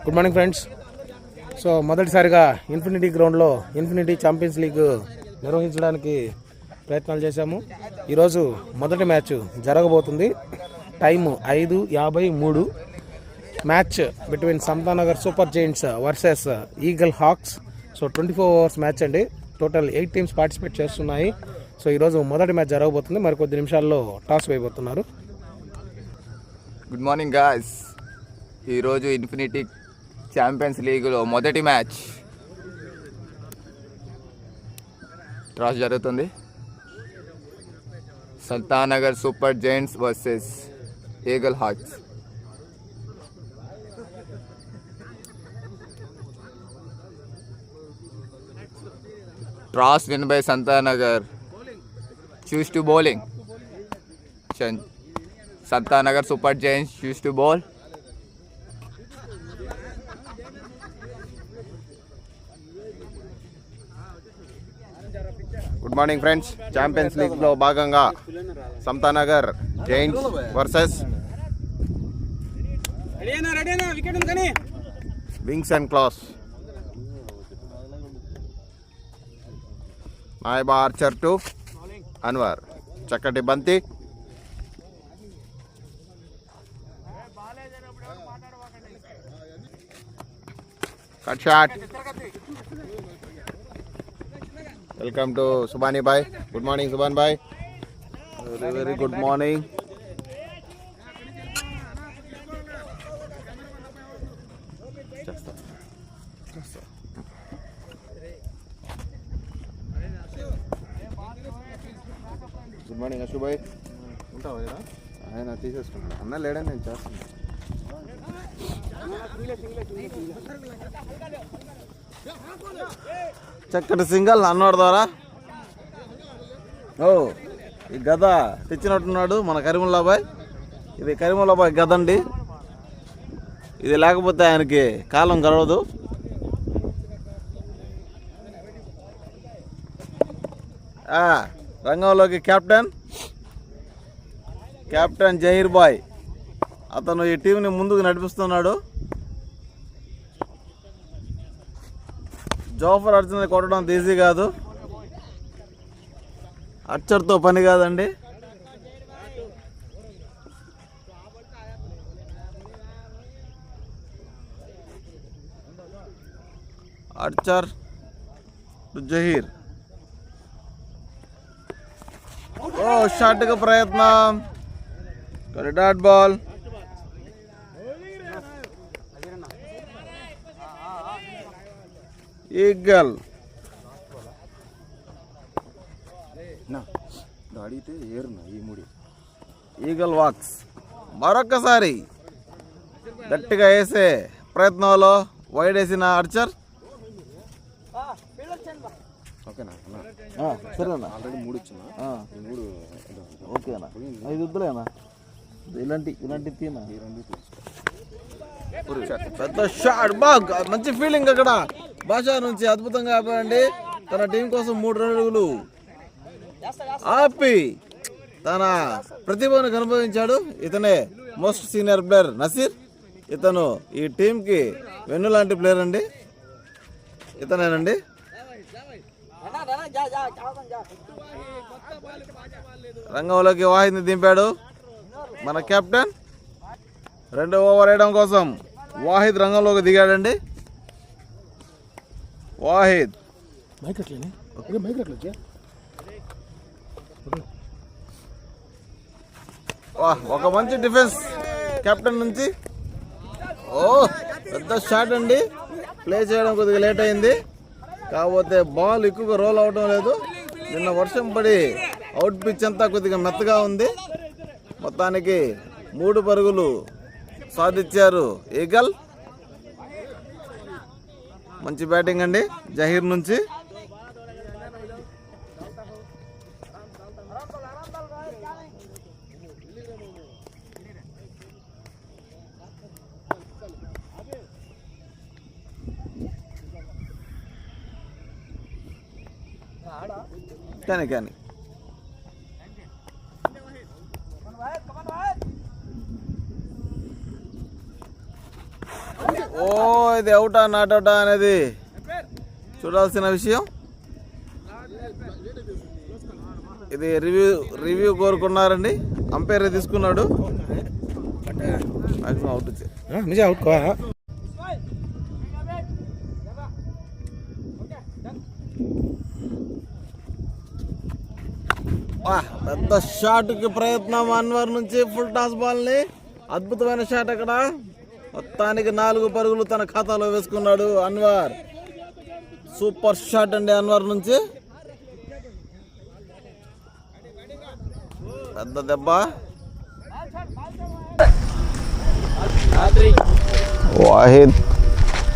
Good morning friends. So మొదటిసారిగా infinity గ్రౌండ్లో infinity champions league నిర్వహించడానికి ప్రయత్నాలు చేశాము. ఈరోజు మొదటి మ్యాచ్ జరగబోతుంది. Time 5:53. Match between Samatanagar super giants versus eagle hawks. So 24 hours match అండి. టోటల్ 8 టీమ్స్ పార్టిసిపేట్ చేస్తున్నాయి. సో ఈరోజు మొదటి మ్యాచ్ జరగబోతుంది. మరి కొద్ది నిమిషాల్లో టాస్ వేయబోతున్నారు. Good morning guys. ఈరోజు ఇన్ఫినిటీ ఛాంపియన్స్ లీగ్లో మొదటి మ్యాచ్ టాస్ జరుగుతుంది. Samatanagar super giants versus eagle hearts. Toss win by Samatanagar. choose to bowling. Samtanagar Super Giants choose to bowl. Good morning friends. Champions లీగ్లో భాగంగా Samatanagar giants versus wings and class. Nayaba Archer to Anwar. చక్కటి బంతి. Cut shot. Welcome to Subani బాయ్. Good morning Subhan బాయ్. Very good morning. Good morning Ashu బాయ్. ఉంటావా? ఆయన తీసేసుకుంటాను. అన్న లేడని నేను చేస్తాను. చక్కటి సింగల్ అన్నోడు ద్వారా. ఓ ఈ గద తెచ్చినట్టున్నాడు మన కరీముల్లా. ఇది కరీముల్లా గద అండి. ఇది లేకపోతే ఆయనకి కాలం గడవదు. రంగంలోకి కెప్టెన్ జహీర్ బాయ్. అతను ఈ టీంని ముందుకు నడిపిస్తున్నాడు. జోఫర్ అర్చర్ని కొట్టడం ఈజీ కాదు. అర్చర్తో పని కాదండి. అర్చర్ జహీర్. ఓ షాట్గా ప్రయత్నం. Dot ball. ఈగల్ ఈగల్ వాక్స్. మరొక్కసారి గట్టిగా వేసే ప్రయత్నంలో వైడ్ వేసిన అర్చర్. సరేనా? ఆల్రెడీ 3 ఇచ్చిన. ఓకేనా? 5 వద్దులేనా? ఇలాంటి తీనా? పెద్ద షాట్. బాగా మంచి ఫీలింగ్ అక్కడ. భాష నుంచి అద్భుతంగా ఆపాడండి. తన టీం కోసం 3 రన్నులు ఆపి తన ప్రతిభను కనుభవించాడు. ఇతనే మోస్ట్ సీనియర్ ప్లేయర్ నసీర్. ఇతను ఈ టీంకి వెన్ను లాంటి ప్లేయర్ అండి. ఇతనేనండి. రంగంలోకి వాహిద్ని దింపాడు మన కెప్టెన్. 2వ ఓవర్ వేయడం కోసం వాహిద్ రంగంలోకి దిగాడండి. వాహిద్ ఒక మంచి డిఫెన్స్ కెప్టెన్ నుంచి. ఓ పెద్ద షాట్ అండి. ప్లే చేయడం కొద్దిగా లేట్ అయింది. కాకపోతే బాల్ ఎక్కువగా రోల్ అవడం లేదు. నిన్న వర్షం పడి అవుట్ పిచ్ అంతా కొద్దిగా మెత్తగా ఉంది. మొత్తానికి 3 పరుగులు సాధించారు ఈగల్. మంచి బ్యాటింగ్ అండి జహీర్ నుంచి. కానీ ఓ ఇది అవుటా నాట్ అవుటా అనేది చూడాల్సిన విషయం. ఇది రివ్యూ కోరుకున్నారండి. అంపైర్ తీసుకున్నాడు. మ్యాక్సిమం అవుట్ मुझे आउट कहा పెద్ద షాట్ కి ప్రయత్నం అన్వర్ నుంచి ఫుల్ టాస్ బాల్ ని. అద్భుతమైన షాట్ అక్కడ. మొత్తానికి 4 పరుగులు తన ఖాతాలో వేసుకున్నాడు అన్వర్. సూపర్ షాట్ అండి అన్వర్ నుంచి. పెద్ద దెబ్బ. వాహిద్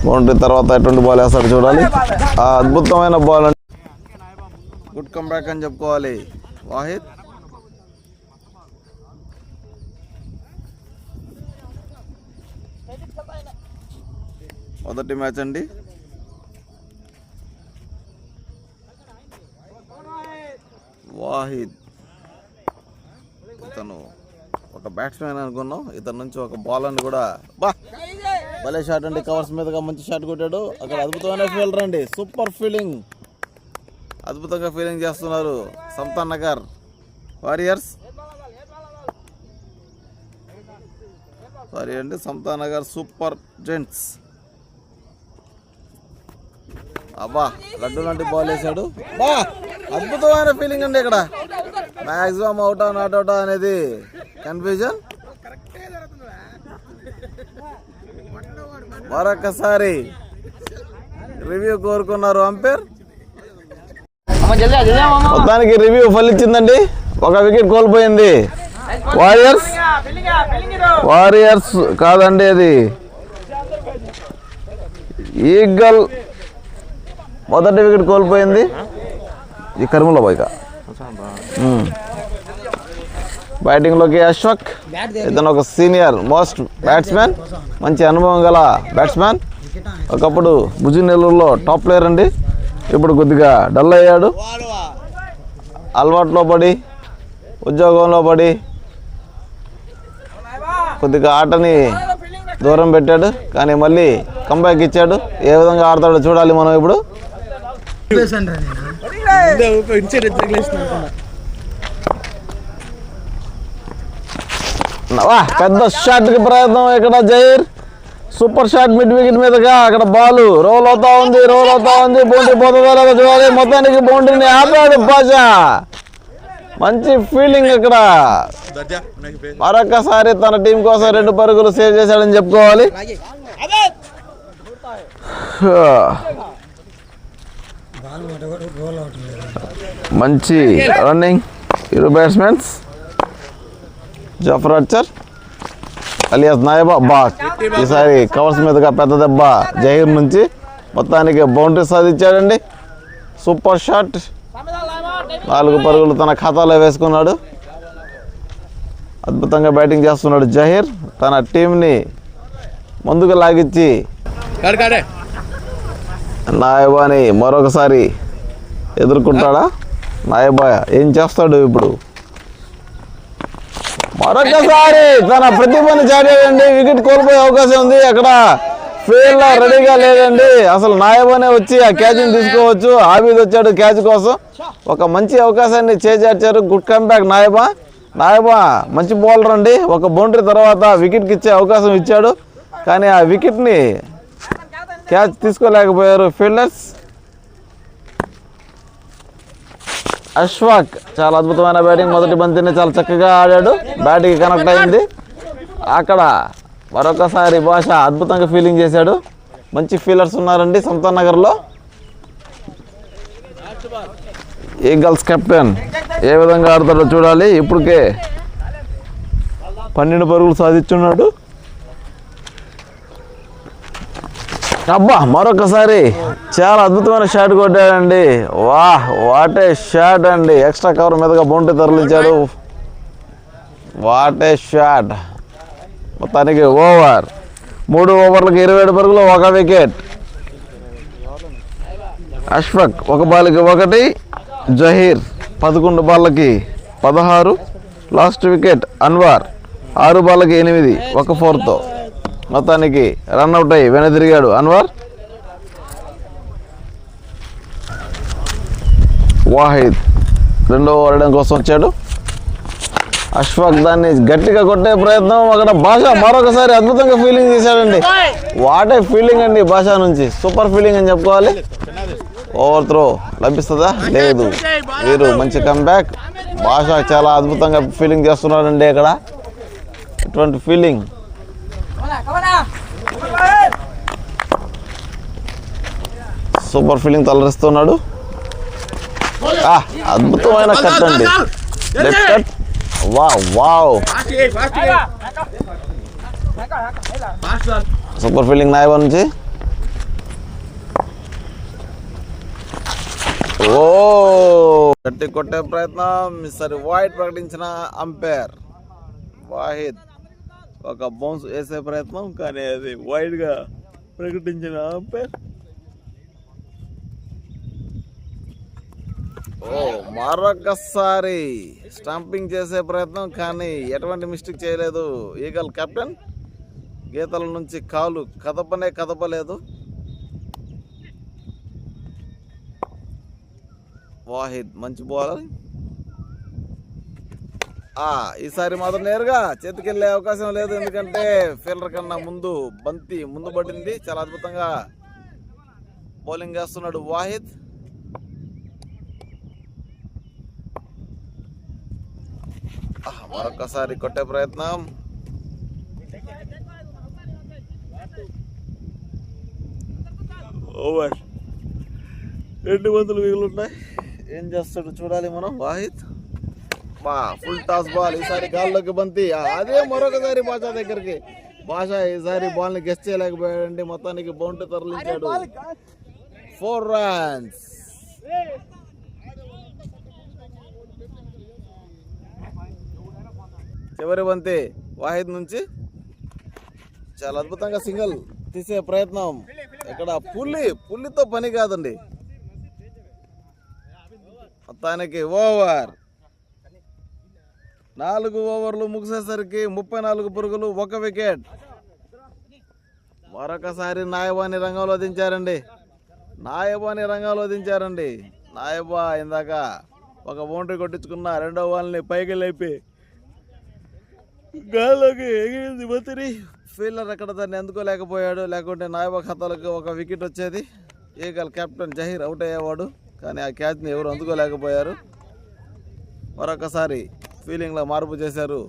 బౌండరీ తర్వాత ఎటువంటి బాల్ వేస్తాడు చూడాలి. ఆ అద్భుతమైన బాల్ అండి. గుడ్ కమ్బ్యాక్ అని చెప్పుకోవాలి వాహిద్. మొదటి మ్యాచ్ అండి. వాహిద్ ఇతను ఒక బ్యాట్స్మెన్ అనుకున్నాం. ఇతని నుంచి ఒక బౌలర్ని కూడా భలే షాట్ అండి. కవర్స్ మీదుగా మంచి షాట్ కొట్టాడు. అక్కడ అద్భుతమైన ఫీల్డర్ అండి. Super feeling. అద్భుతంగా ఫీలింగ్ చేస్తున్నారు సంతాన్ నగర్ వారియర్స్. సారీ అండి, సంతాన్ నగర్ సూపర్ జెంట్స్. అబ్బా లడ్డు లాంటి బాల్ వేసాడు. బా అద్భుతమైన ఫీలింగ్ అండి. ఇక్కడ మ్యాక్సిమం అవుటా నాట్ అవుటా అనేది కన్ఫ్యూజన్. మరొకసారి రివ్యూ కోరుకున్నారు అంపైర్. మొత్తానికి రివ్యూ ఫలించిందండి. ఒక వికెట్ కోల్పోయింది వారియర్స్ కాదండి, అది ఈగల్ మొదటి వికెట్ కోల్పోయింది. ఈ కర్మలో బయట బ్యాటింగ్లోకి అశ్వక్. ఇతను ఒక సీనియర్ మోస్ట్ బ్యాట్స్మెన్, మంచి అనుభవం గల బ్యాట్స్మెన్. ఒకప్పుడు భుజి నెల్లూరులో టాప్ ప్లేయర్ అండి. ఇప్పుడు కొద్దిగా డల్ అయ్యాడు. అలవాట్లో పడి ఉద్యోగంలో పడి కొద్దిగా ఆటని దూరం పెట్టాడు. కానీ మళ్ళీ కంబ్యాక్ ఇచ్చాడు. ఏ విధంగా ఆడతాడో చూడాలి మనం ఇప్పుడు. పెద్ద షాట్ కి ప్రయత్నం ఇక్కడ Zaheer. Super shot mid wicket మీదగా. అక్కడ బాల్ రోల్ అవుతా ఉంది. బౌండరీ పోతుందో లేదో చూడాలి. మొత్తానికి బౌండరీని ఆపాడు బాజా. మంచి ఫీల్డింగ్ ఇక్కడ. మరొకసారి తన టీం కోసం 2 పరుగులు సేవ్ చేశాడని చెప్పుకోవాలి. మంచి రన్నింగ్ ఇరు batsmens. Jaffar Archer alias Nayaba బాక్. ఈసారి కవర్స్ మీదుగా పెద్ద దెబ్బ జహీర్ నుంచి. మొత్తానికి బౌండరీ సాధించాడండి. Super shot. 4 పరుగులు తన ఖాతాలో వేసుకున్నాడు. అద్భుతంగా బ్యాటింగ్ చేస్తున్నాడు జహీర్. తన టీంని ముందుకు లాగించి నాయబాని మరొకసారి ఎదుర్కొంటాడా? నాయబా ఏం చేస్తాడు ఇప్పుడు? మరొకసారి తన ప్రతిభను చాటాడండి. వికెట్ కోల్పోయే అవకాశం ఉంది. అక్కడ ఫీల్డ్ రెడీగా లేదండి. అసలు నాయబానే వచ్చి ఆ క్యాచ్ని తీసుకోవచ్చు. ఆబీద్ వచ్చాడు క్యాచ్ కోసం. ఒక మంచి అవకాశాన్ని చేజార్చారు. Good comeback నాయబా. మంచి బౌలర్ అండి. ఒక బౌండరీ తర్వాత వికెట్కి ఇచ్చే అవకాశం ఇచ్చాడు. కానీ ఆ వికెట్ని క్యాచ్ తీసుకోలేకపోయారు ఫీల్డర్స్. అశ్వాక్ చాలా అద్భుతమైన బ్యాటింగ్. మొదటి బంతిని చాలా చక్కగా ఆడాడు. బ్యాట్కి కనెక్ట్ అయింది. అక్కడ మరొకసారి భాష అద్భుతంగా ఫీలింగ్ చేశాడు. మంచి ఫీల్డర్స్ ఉన్నారండి సంతాన్ నగర్లో. ఈగల్స్ కెప్టెన్ ఏ విధంగా ఆడతాడో చూడాలి. ఇప్పటికే 12 పరుగులు సాధించున్నాడు. అబ్బా మరొకసారి చాలా అద్భుతమైన షాట్ కొట్టాడండి. వాట్ ఏ షాట్ అండి. ఎక్స్ట్రా కవర్ మీదుగా బౌండరీ తరలించాడు. What a shot. మొత్తానికి ఓవర్. 3 ఓవర్లకు 27 పరుగులు, 1 వికెట్. అష్ఫక్ 1 బాల్కి 1, జహీర్ 11 బాళ్ళకి 16. లాస్ట్ వికెట్ అన్వర్ 6 బాళ్ళకి 8, 1 4తో మొత్తానికి రన్అట్ అయ్యి వెనదిరిగాడు అన్వర్. వాహిద్ రెండో ఓవర్ కోసం వచ్చాడు. అష్ఫాక్ దాన్ని గట్టిగా కొట్టే ప్రయత్నం. అక్కడ భాష మరొకసారి అద్భుతంగా ఫీలింగ్ చేశాడండి. వాటే ఫీలింగ్ అండి భాష నుంచి, సూపర్ ఫీలింగ్ అని చెప్పుకోవాలి. ఓవర్ త్రో లభిస్తుందా? లేదు. వీరు మంచి కంబ్యాక్. భాష చాలా అద్భుతంగా ఫీలింగ్ చేస్తున్నాడండి అక్కడ. ఇటువంటి ఫీలింగ్ సూపర్ ఫీలింగ్ తలరిస్తున్నాడు. అద్భుతమైన కట్ అండి, left cut. Wow super feeling Nayaba నుంచి. ఓ గట్టి కొట్టే ప్రయత్నం. మిస్టర్ వైడ్ ప్రకటించిన అంపైర్ వాహిద్ ఒక బౌన్స్ వేసే ప్రయత్నం, కానీ అది వైడ్గా ప్రకటించిన అంపైర్. మరొకసారి స్టంపింగ్ చేసే ప్రయత్నం, కానీ ఎటువంటి మిస్టేక్ చేయలేదు ఈగల్ కెప్టెన్. గీతల నుంచి కాలు కదపలేదు. వాహిద్ మంచి బౌలర్. ఈసారి మాత్రం నేరుగా చేతికెళ్ళే అవకాశం లేదు, ఎందుకంటే ఫీల్డర్ కన్నా ముందు బంతి ముందు పడింది. చాలా అద్భుతంగా బౌలింగ్ చేస్తున్నాడు వాహిద్. మరొకసారి కొట్టే ప్రయత్నం. ఓవర్ 200 మిగులున్నాయి. ఏం చేస్తాడు చూడాలి మనం. Wahid full toss ball. ఈసారి గాల్లోకి బంతి. అదే మరొకసారి భాష దగ్గరికి. భాష ఈసారి బాల్ ని గెస్ట్ చేయలేకపోయాడండి. మొత్తానికి బౌండరీ తరలించాడు. 4 runs. చివరి బంతి వాహిద్ నుంచి చాలా అద్భుతంగా సింగిల్ తీసే ప్రయత్నం. ఇక్కడ పుల్లితో పని కాదండి. మొత్తానికి ఓవర్ 4 ఓవర్లు ముగిసేసరికి 34 పరుగులు, 1 వికెట్. మరొకసారి నాయబాని రంగంలో దించారండి. నాయబా ఇందాక ఒక బౌండరీ కొట్టించుకున్న రెండో బాల్ని పైకి లేపి గాల్లోకి ఎగిరింది బంతిని. ఫీల్డర్ అక్కడ దాన్ని అందుకోలేకపోయాడు, లేకుంటే నాయబా ఖాతాలకు 1 వికెట్ వచ్చేది. ఈగల్ కెప్టెన్ జహీర్ అవుట్ అయ్యేవాడు, కానీ ఆ క్యాచ్ని ఎవరు అందుకోలేకపోయారు. మరొకసారి ఫీలింగ్లో మార్పు చేశారు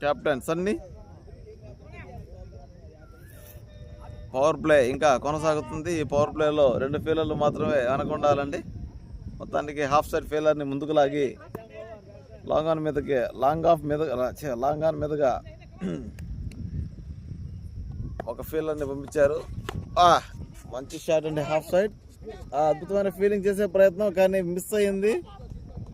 కెప్టెన్ సన్నీ. పవర్ ప్లే ఇంకా కొనసాగుతుంది. ఈ పవర్ ప్లేలో 2 ఫీల్డర్లు మాత్రమే వెనకుండాలండి. మొత్తానికి హాఫ్ సైడ్ ఫీల్డర్ని ముందుకు లాగి లాంగ్ ఆన్ మీదుగా ఒక ఫీల్డర్ని పంపించారు. మంచి షాట్ అండి హాఫ్ సైడ్. అద్భుతమైన ఫీలింగ్ చేసే ప్రయత్నం, కానీ మిస్ అయ్యింది.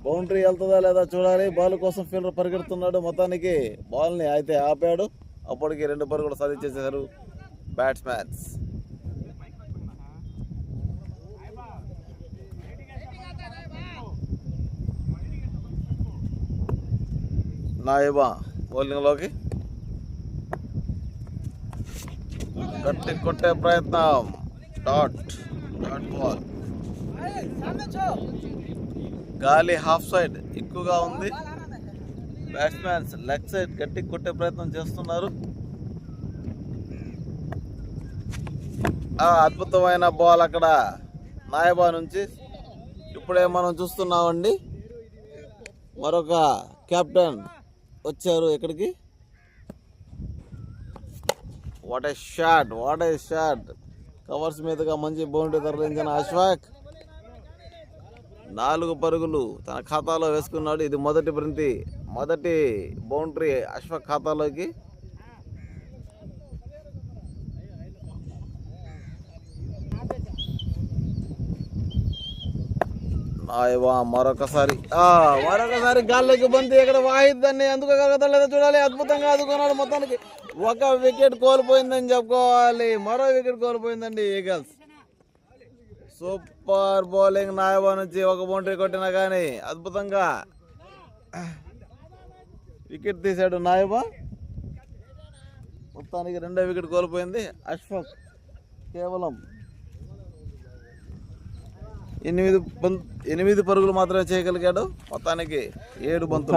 బౌండరీ వెళ్తుందా లేదా చూడాలి. బాల్ కోసం ఫీల్డర్ పరిగెడుతున్నాడు. మొత్తానికి బాల్ని అయితే ఆపాడు. అప్పటికి 2 పరుగులు సాధించేశారు బ్యాట్స్మెన్స్. నాయబా బౌలింగ్లోకి గట్టి కొట్టే ప్రయత్నం. Dot ball. గాలి హాఫ్ సైడ్ ఎక్కువగా ఉంది. బ్యాట్స్మెన్స్ లెగ్ సైడ్ గట్టి కొట్టే ప్రయత్నం చేస్తున్నారు. అద్భుతమైన బాల్ అక్కడ నాయబా నుంచి. ఇప్పుడే మనం చూస్తున్నామండి, మరొక కెప్టెన్ వచ్చారు ఇక్కడికి. What a shot. కవర్స్ మీదుగా మంచి బౌండరీ తరలించిన అష్ఫాక్ 4 పరుగులు తన ఖాతాలో వేసుకున్నాడు. ఇది మొదటి బౌండరీ అష్ఫాక్ ఖాతాలోకి. మరొకసారి గాల్లోకి బంతి. ఇక్కడ వాహిద్ దాన్ని అందుకోగలుగుతాడో చూడాలి. అద్భుతంగా అందుకున్నాడు. మొత్తానికి 1 వికెట్ కోల్పోయిందని చెప్పుకోవాలి. మరో వికెట్ కోల్పోయిందండి ఈగల్స్. సూపర్ బౌలింగ్ నాయబా నుంచి 1 బౌండరీ కొట్టినా కానీ అద్భుతంగా వికెట్ తీశాడు నాయబా. మొత్తానికి 2వ వికెట్ కోల్పోయింది అష్ఫాక్. కేవలం 8 పరుగులు మాత్రమే చేయగలిగాడు. మొత్తానికి 7 బంతులు.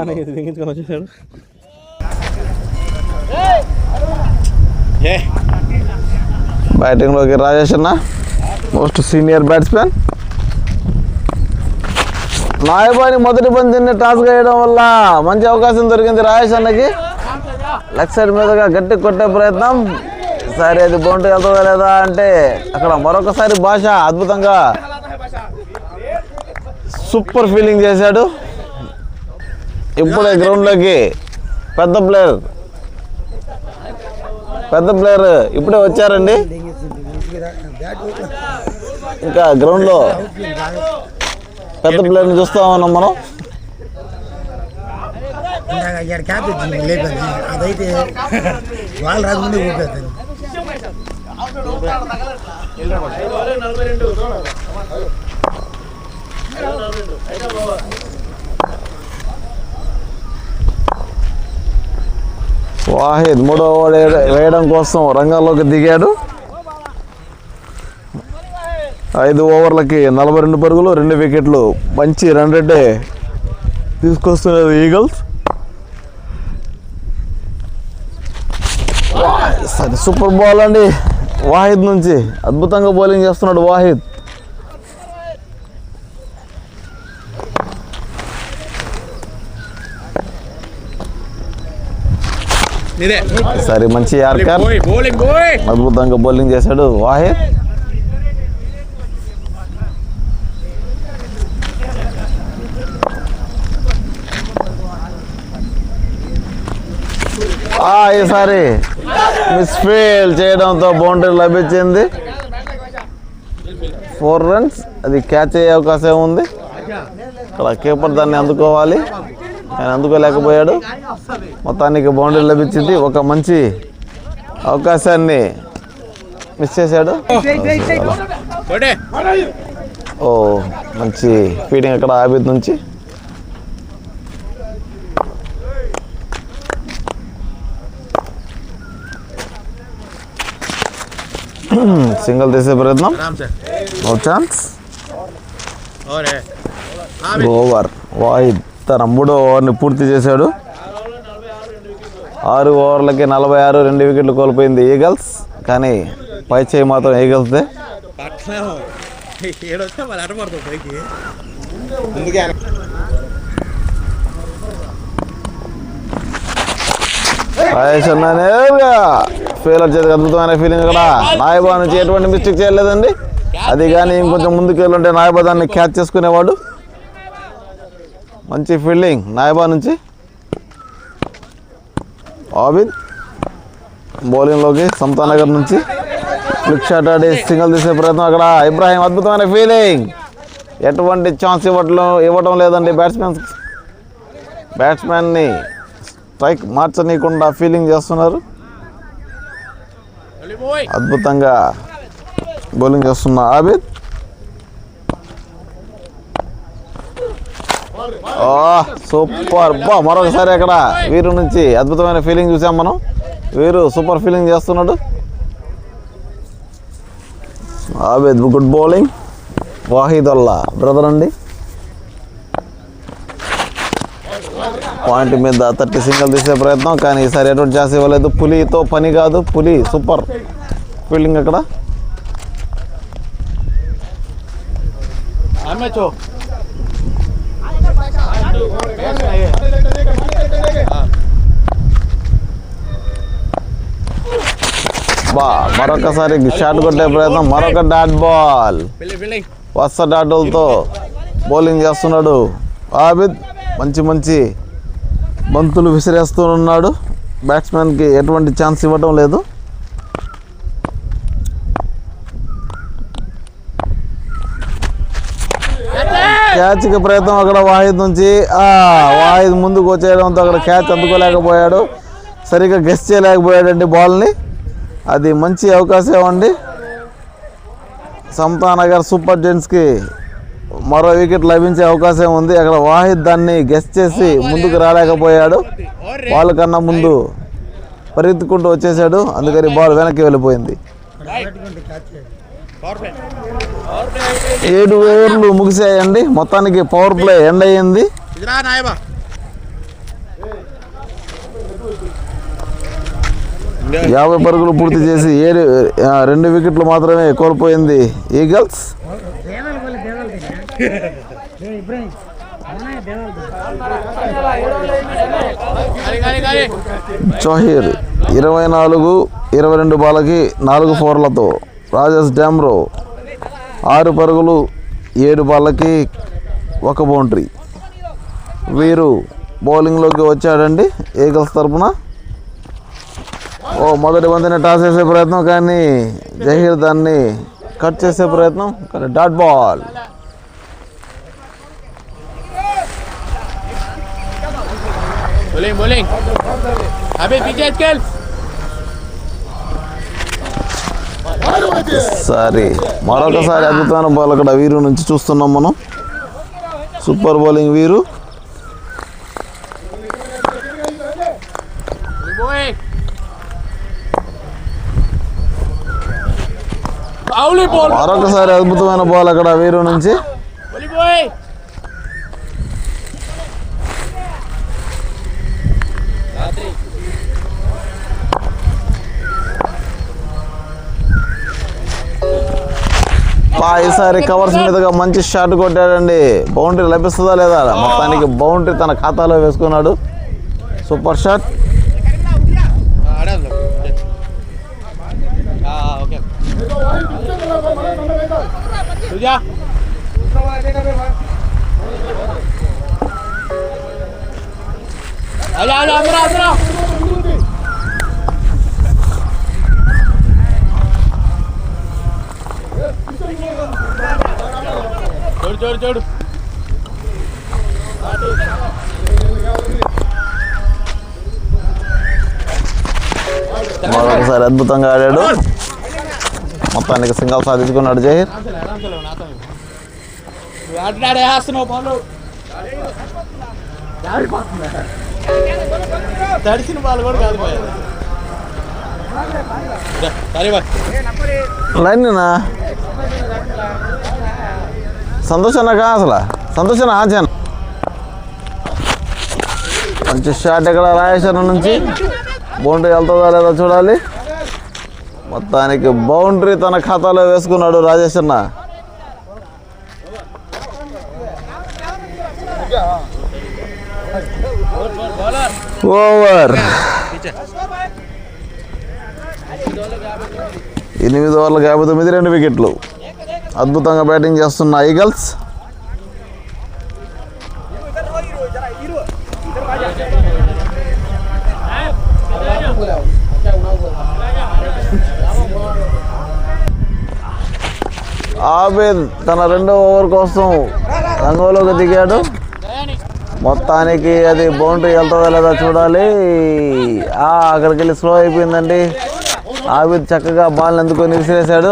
బ్యాటింగ్లోకి రాజేష్ అన్న, మోస్ట్ సీనియర్ బ్యాట్స్మెన్. నాయబాని మొదటి బంతిని టాస్గా వేయడం వల్ల మంచి అవకాశం దొరికింది రాజేష్ అన్నకి. లెగ్ సైడ్ మీదుగా గట్టి కొట్టే ప్రయత్నం. సరే అది బౌండరీ వెళ్తుందా లేదా అంటే అక్కడ మరొకసారి భాష అద్భుతంగా సూపర్ ఫీలింగ్ చేశాడు. ఇప్పుడే గ్రౌండ్లోకి పెద్ద ప్లేయర్ ఇప్పుడే వచ్చారండి. ఇంకా గ్రౌండ్లో పెద్ద ప్లేయర్ని చూస్తా ఉన్నాం మనం. అదైతే వాళ్ళు రాకుండా ఊపేస్తాను. వాహిద్ 3వ ఓవర్ వేయడం కోసం రంగంలోకి దిగాడు. 5 ఓవర్లకి 42 పరుగులు, 2 వికెట్లు. మంచి రన్ రేటే తీసుకొస్తున్నారు ఈగల్స్. సూపర్ బాల్ అండి వాహిద్ నుంచి. అద్భుతంగా బౌలింగ్ చేస్తున్నాడు వాహిద్. సరే మంచి యార్కర్, అద్భుతంగా బౌలింగ్ చేశాడు వాహిద్. ఈసారి మిస్ ఫీల్డ్ చేయడంతో బౌండరీ లభించింది. 4 runs. అది క్యాచ్ అయ్యే అవకాశం ఉంది. ఇక్కడ కీపర్ దాన్ని అందుకోవాలి, ఆయన అందుకోలేకపోయాడు. మొత్తానికి బౌండరీ లభించింది. ఒక మంచి అవకాశాన్ని మిస్ చేశాడు. ఓ మంచి ఫీడింగ్ అక్కడ ఆబిద్ నుంచి. సింగిల్ తీసే ప్రయత్నం, నో ఛాన్స్. ఓవర్. వాహిద్ తన 3వ ఓవర్ని పూర్తి చేశాడు. 6 ఓవర్లకి 46, 2 వికెట్లు కోల్పోయింది ఈగల్స్. కానీ పై చేయి మాత్రం ఈగల్స్దే. రాజేష్ అన్న నేరుగా ఫెయిలర్ చేతికి అద్భుతమైన ఫీలింగ్. అక్కడ నాయబా నుంచి ఎటువంటి మిస్టేక్ చేయలేదండి. అది కానీ ఇంకొంచెం ముందుకు వెళ్ళుంటే నాయబా దాన్ని క్యాచ్ చేసుకునేవాడు. మంచి ఫీల్డింగ్ నాయబా నుంచి. ఆబిద్ బౌలింగ్లోకి సమతానగర్ నుంచి ఫ్లిక్ షాట్ ఆడి సింగిల్ తీసే ప్రయత్నం. అక్కడ ఇబ్రాహీం అద్భుతమైన ఫీలింగ్. ఎటువంటి ఛాన్స్ ఇవ్వడం లేదండి బ్యాట్స్మెన్ని స్ట్రైక్ మార్చనీయకుండా ఫీలింగ్ చేస్తున్నారు. అద్భుతంగా బౌలింగ్ చేస్తున్న ఆబిద్. సూపర్. మరొకసారి అక్కడ వీరు నుంచి అద్భుతమైన ఫీలింగ్ చూసాం మనం. వీరు సూపర్ ఫీలింగ్ చేస్తున్నాడు. Abid good bowling. వాహిద్ వల్ల బ్రదర్ అండి. పాయింట్ మీద 30 సింగిల్ తీసే ప్రయత్నం. కానీ ఈసారి ఎటువంటి ఛాన్స్ ఇవ్వలేదు. పులితో పని కాదు. పులి సూపర్ ఫీల్డింగ్ అక్కడ. మరొకసారి షాట్ కొట్టే ప్రయత్నం. మరొక డాట్ బాల్. వరుస డాట్లతో బౌలింగ్ చేస్తున్నాడు ఆబిద్. మంచి బంతులు విసిరేస్తున్నాడు. బ్యాట్స్మెన్కి ఎటువంటి ఛాన్స్ ఇవ్వడం లేదు. క్యాచ్కి ప్రయత్నం అక్కడ వాహిద్ నుంచి. వాహిద్ ముందుకు వచ్చేయడంతో అక్కడ క్యాచ్ అందుకోలేకపోయాడు. సరిగ్గా గెస్ చేయలేకపోయాడండి బాల్ని. అది మంచి అవకాశం అండి. సమతానగర్ సూపర్ జెంట్స్కి మరో వికెట్ లభించే అవకాశం ఉంది. అక్కడ వాహిద్ దాన్ని గెస్ చేసి ముందుకు రాలేకపోయాడు. వాళ్ళకన్నా ముందు పరిగెత్తుకుంటూ వచ్చేసాడు, అందుకని బాల్ వెనక్కి వెళ్ళిపోయింది. 7 ఓవర్లు ముగిసాయండి. మొత్తానికి పవర్ ప్లే ఎండ్ అయ్యింది. 50 పరుగులు పూర్తి చేసి 2 వికెట్లు మాత్రమే కోల్పోయింది ఈగల్స్. జహీర్ 24-22 బాలకి 4 ఫోర్లతో. రాజేష్ డామ్రో 6 పరుగులు 7 బాళ్ళకి 1 బౌండరీ. వీరు బౌలింగ్లోకి వచ్చాడండి ఈగల్స్ తరపున. మొదటి బంతిని టాస్ చేసే ప్రయత్నం, కానీ జహీర్ దాన్ని కట్ చేసే ప్రయత్నం, కానీ డాట్ బాల్. మరొకసారి అద్భుతమైన బాల్ అక్కడ వీరు నుంచి చూస్తున్నాం మనం. సూపర్ బౌలింగ్ వీరు. మరొకసారి అద్భుతమైన బాల్ అక్కడ వీరు నుంచి. ఈసారి కవర్స్ మీదుగా మంచి షాట్ కొట్టాడండి. బౌండరీ లభిస్తుందా లేదా? మొత్తానికి బౌండరీ తన ఖాతాలో వేసుకున్నాడు. Super shot. చూడు మరొకసారి అద్భుతంగా ఆడాడు. మొత్తానికి సింగల్ సాధించుకున్నాడు జహీర్. తడిసిన బాల్ కూడా కాదు. లైన్ సంతోషనా అసలు సంతోషనా ఆచాను. మంచి షాట్ ఇక్కడ రాజేశ్వరం నుంచి. బౌండరీ వెళ్తుందా లేదా చూడాలి. మొత్తానికి బౌండరీ తన ఖాతాలో వేసుకున్నాడు రాజేశ్వరన్న. ఓవర్. 8 ఓవర్లకు 59, 2 వికెట్లు. అద్భుతంగా బ్యాటింగ్ చేస్తున్న ఈగల్స్. ఆబేద్ తన 2వ ఓవర్ కోసం రంగంలోకి దిగాడు. మొత్తానికి అది బౌండరీ వెళ్తుందా లేదా చూడాలి. అక్కడికి వెళ్ళి స్లో అయిపోయిందండి. ఆబేద్ చక్కగా బాల్ని అందుకొని విసిరేశాడు.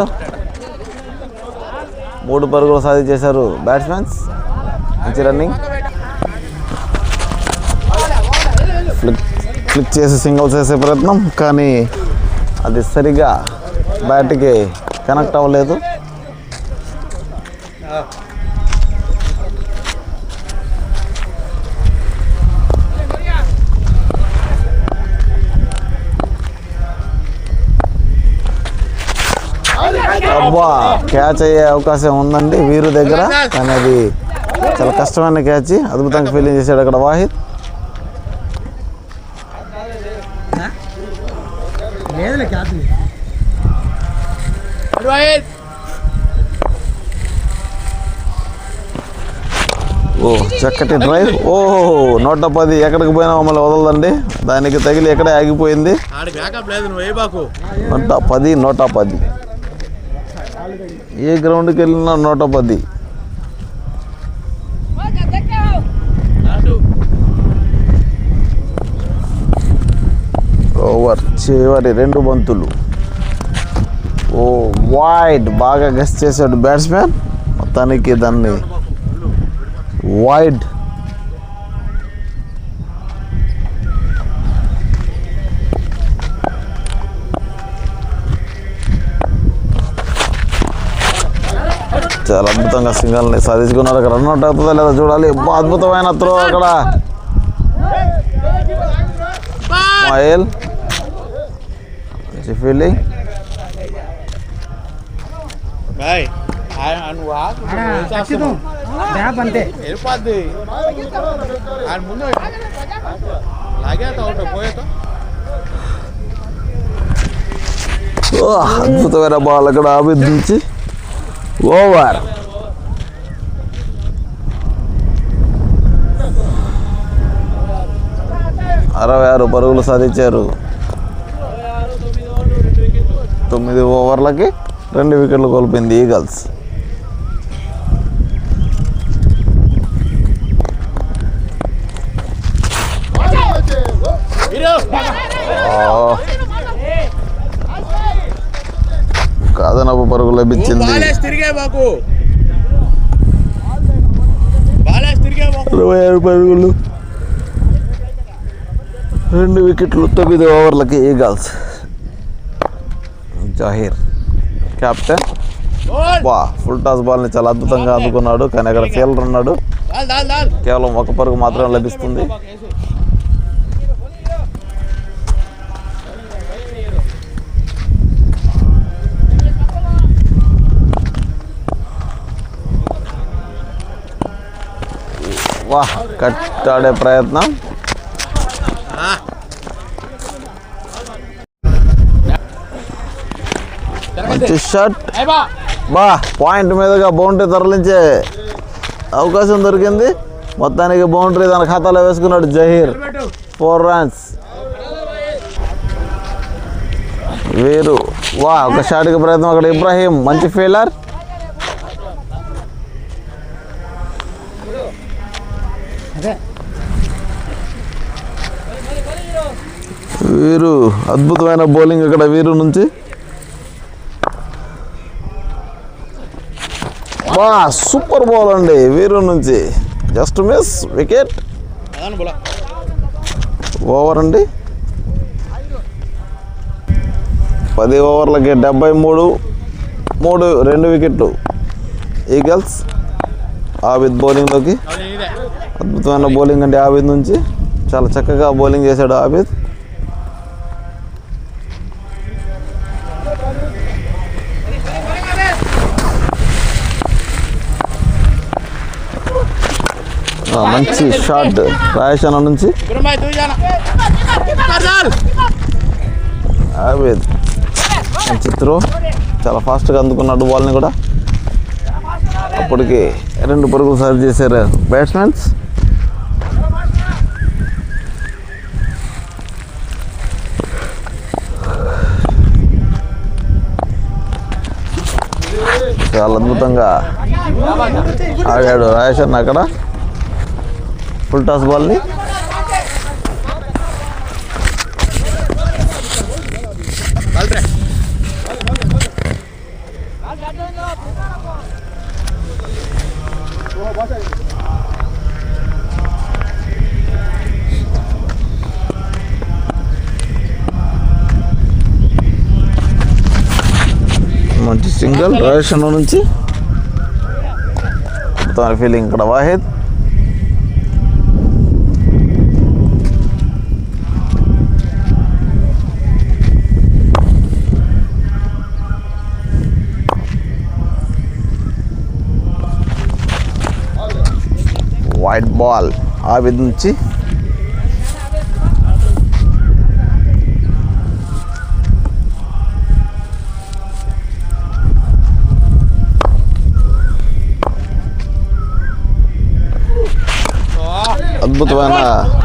3 పరుగులు సాధించేశారు బ్యాట్స్మెన్స్. మంచి రన్నింగ్. ఫ్లిక్ చేసి సింగిల్స్ వేసే ప్రయత్నం, కానీ అది సరిగా బ్యాట్కి కనెక్ట్ అవ్వలేదు. అబ్బా, క్యాచ్ అయ్యే అవకాశం ఉందండి వీరు దగ్గర, కానీ అది చాలా కష్టమైన క్యాచ్. అద్భుతంగా ఫీల్డింగ్ చేశాడు అక్కడ వాహిద్. చక్కటి డ్రైవ్. 110 ఎక్కడికి పోయినా మమ్మల్ని వదలదండి. దానికి తగిలి ఎక్కడే ఆగిపోయింది. 110 ఏ గ్రౌండ్కి వెళ్ళినా 110. ఓవర్ చివరి 2 బంతులు. వైడ్. బాగా గెస్ చేశాడు బ్యాట్స్మెన్. మొత్తానికి దాన్ని వైడ్. చాలా అద్భుతంగా సింగల్ని సాధించుకున్నారు. అక్కడ రన్అట్ అవుతుందా లేదా చూడాలి. అద్భుతమైన త్రో అక్కడ. స్మైల్ మంచి ఫీల్డింగ్. అద్భుతమైన బాల్ అక్కడ ఆబిద్ నుంచి ఓవర్. అరవై 6 పరుగులు సాధించారు. 9 ఓవర్లకి 2 వికెట్లు కోల్పోయింది ఈగల్స్. అదనపు పరుగు లభించింది. 26 పరుగులు 2 వికెట్లు 9 ఓవర్లకి Eagles. Zaheer captain. Full toss బాల్ని చాలా అద్భుతంగా అందుకున్నాడు. కానీ అక్కడ ఫీల్డర్ ఉన్నాడు. కేవలం 1 పరుగు మాత్రమే లభిస్తుంది. కట్టాడే ప్రయత్నం. మంచి షాట్. పాయింట్ మీదుగా బౌండరీ తరలించే అవకాశం దొరికింది. మొత్తానికి బౌండరీ తన ఖాతాలో వేసుకున్నాడు జహీర్. 4 runs. వీరు ఒక షాట్కి ప్రయత్నం. అక్కడ ఇబ్రాహీం మంచి ఫీల్డర్. వీరు అద్భుతమైన బౌలింగ్ ఇక్కడ వీరు నుంచి. సూపర్ బాల్ అండి వీరు నుంచి. Just miss wicket. ఓవర్ అండి. 10 ఓవర్లకి 73, 2 వికెట్లు ఈగల్స్. ఆబిద్ బౌలింగ్లోకి. అద్భుతమైన బౌలింగ్ అండి ఆబిద్ నుంచి. చాలా చక్కగా బౌలింగ్ చేశాడు ఆబిద్. మంచి షాట్ రాయశాన నుంచి. ఆబిద్ మంచి త్రో. చాలా ఫాస్ట్గా అందుకున్నాడు బాల్ని కూడా. అప్పటికి 2 పరుగులు సర్వ్ చేశారు బ్యాట్స్మెన్స్. చాలా అద్భుతంగా ఆడాడు రాయశర్మ అక్కడ. ఫుల్ టాస్ బాల్ని. మంచి సింగిల్ రాయశర్మ నుంచి. ఫీలింగ్ ఇక్కడ వాహిద్. వైట్ బాల్ ఆబిద్ నుంచి. అద్భుతమైన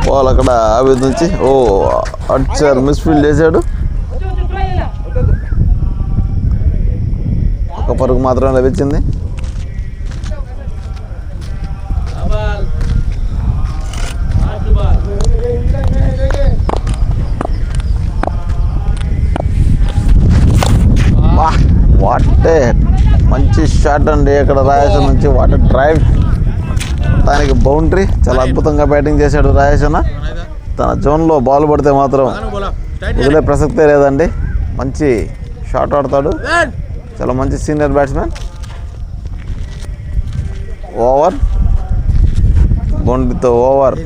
బాల్ అక్కడ ఆబిద్ నుంచి. అడ్చారు మిస్ఫీల్డ్ చేశాడు. 1 పరుగు మాత్రమే లభించింది. వాటే మంచి షాట్ అండి అక్కడ రాయసన్ నుంచి. What drive. దానికి బౌండరీ. చాలా అద్భుతంగా బ్యాటింగ్ చేశాడు రాయసన్. తన జోన్లో బాల్ పడితే మాత్రం వదిలే ప్రసక్తే లేదండి. మంచి షాట్ ఆడతాడు. చాలా మంచి సీనియర్ బ్యాట్స్మెన్. ఓవర్, బౌండరీతో ఓవర్.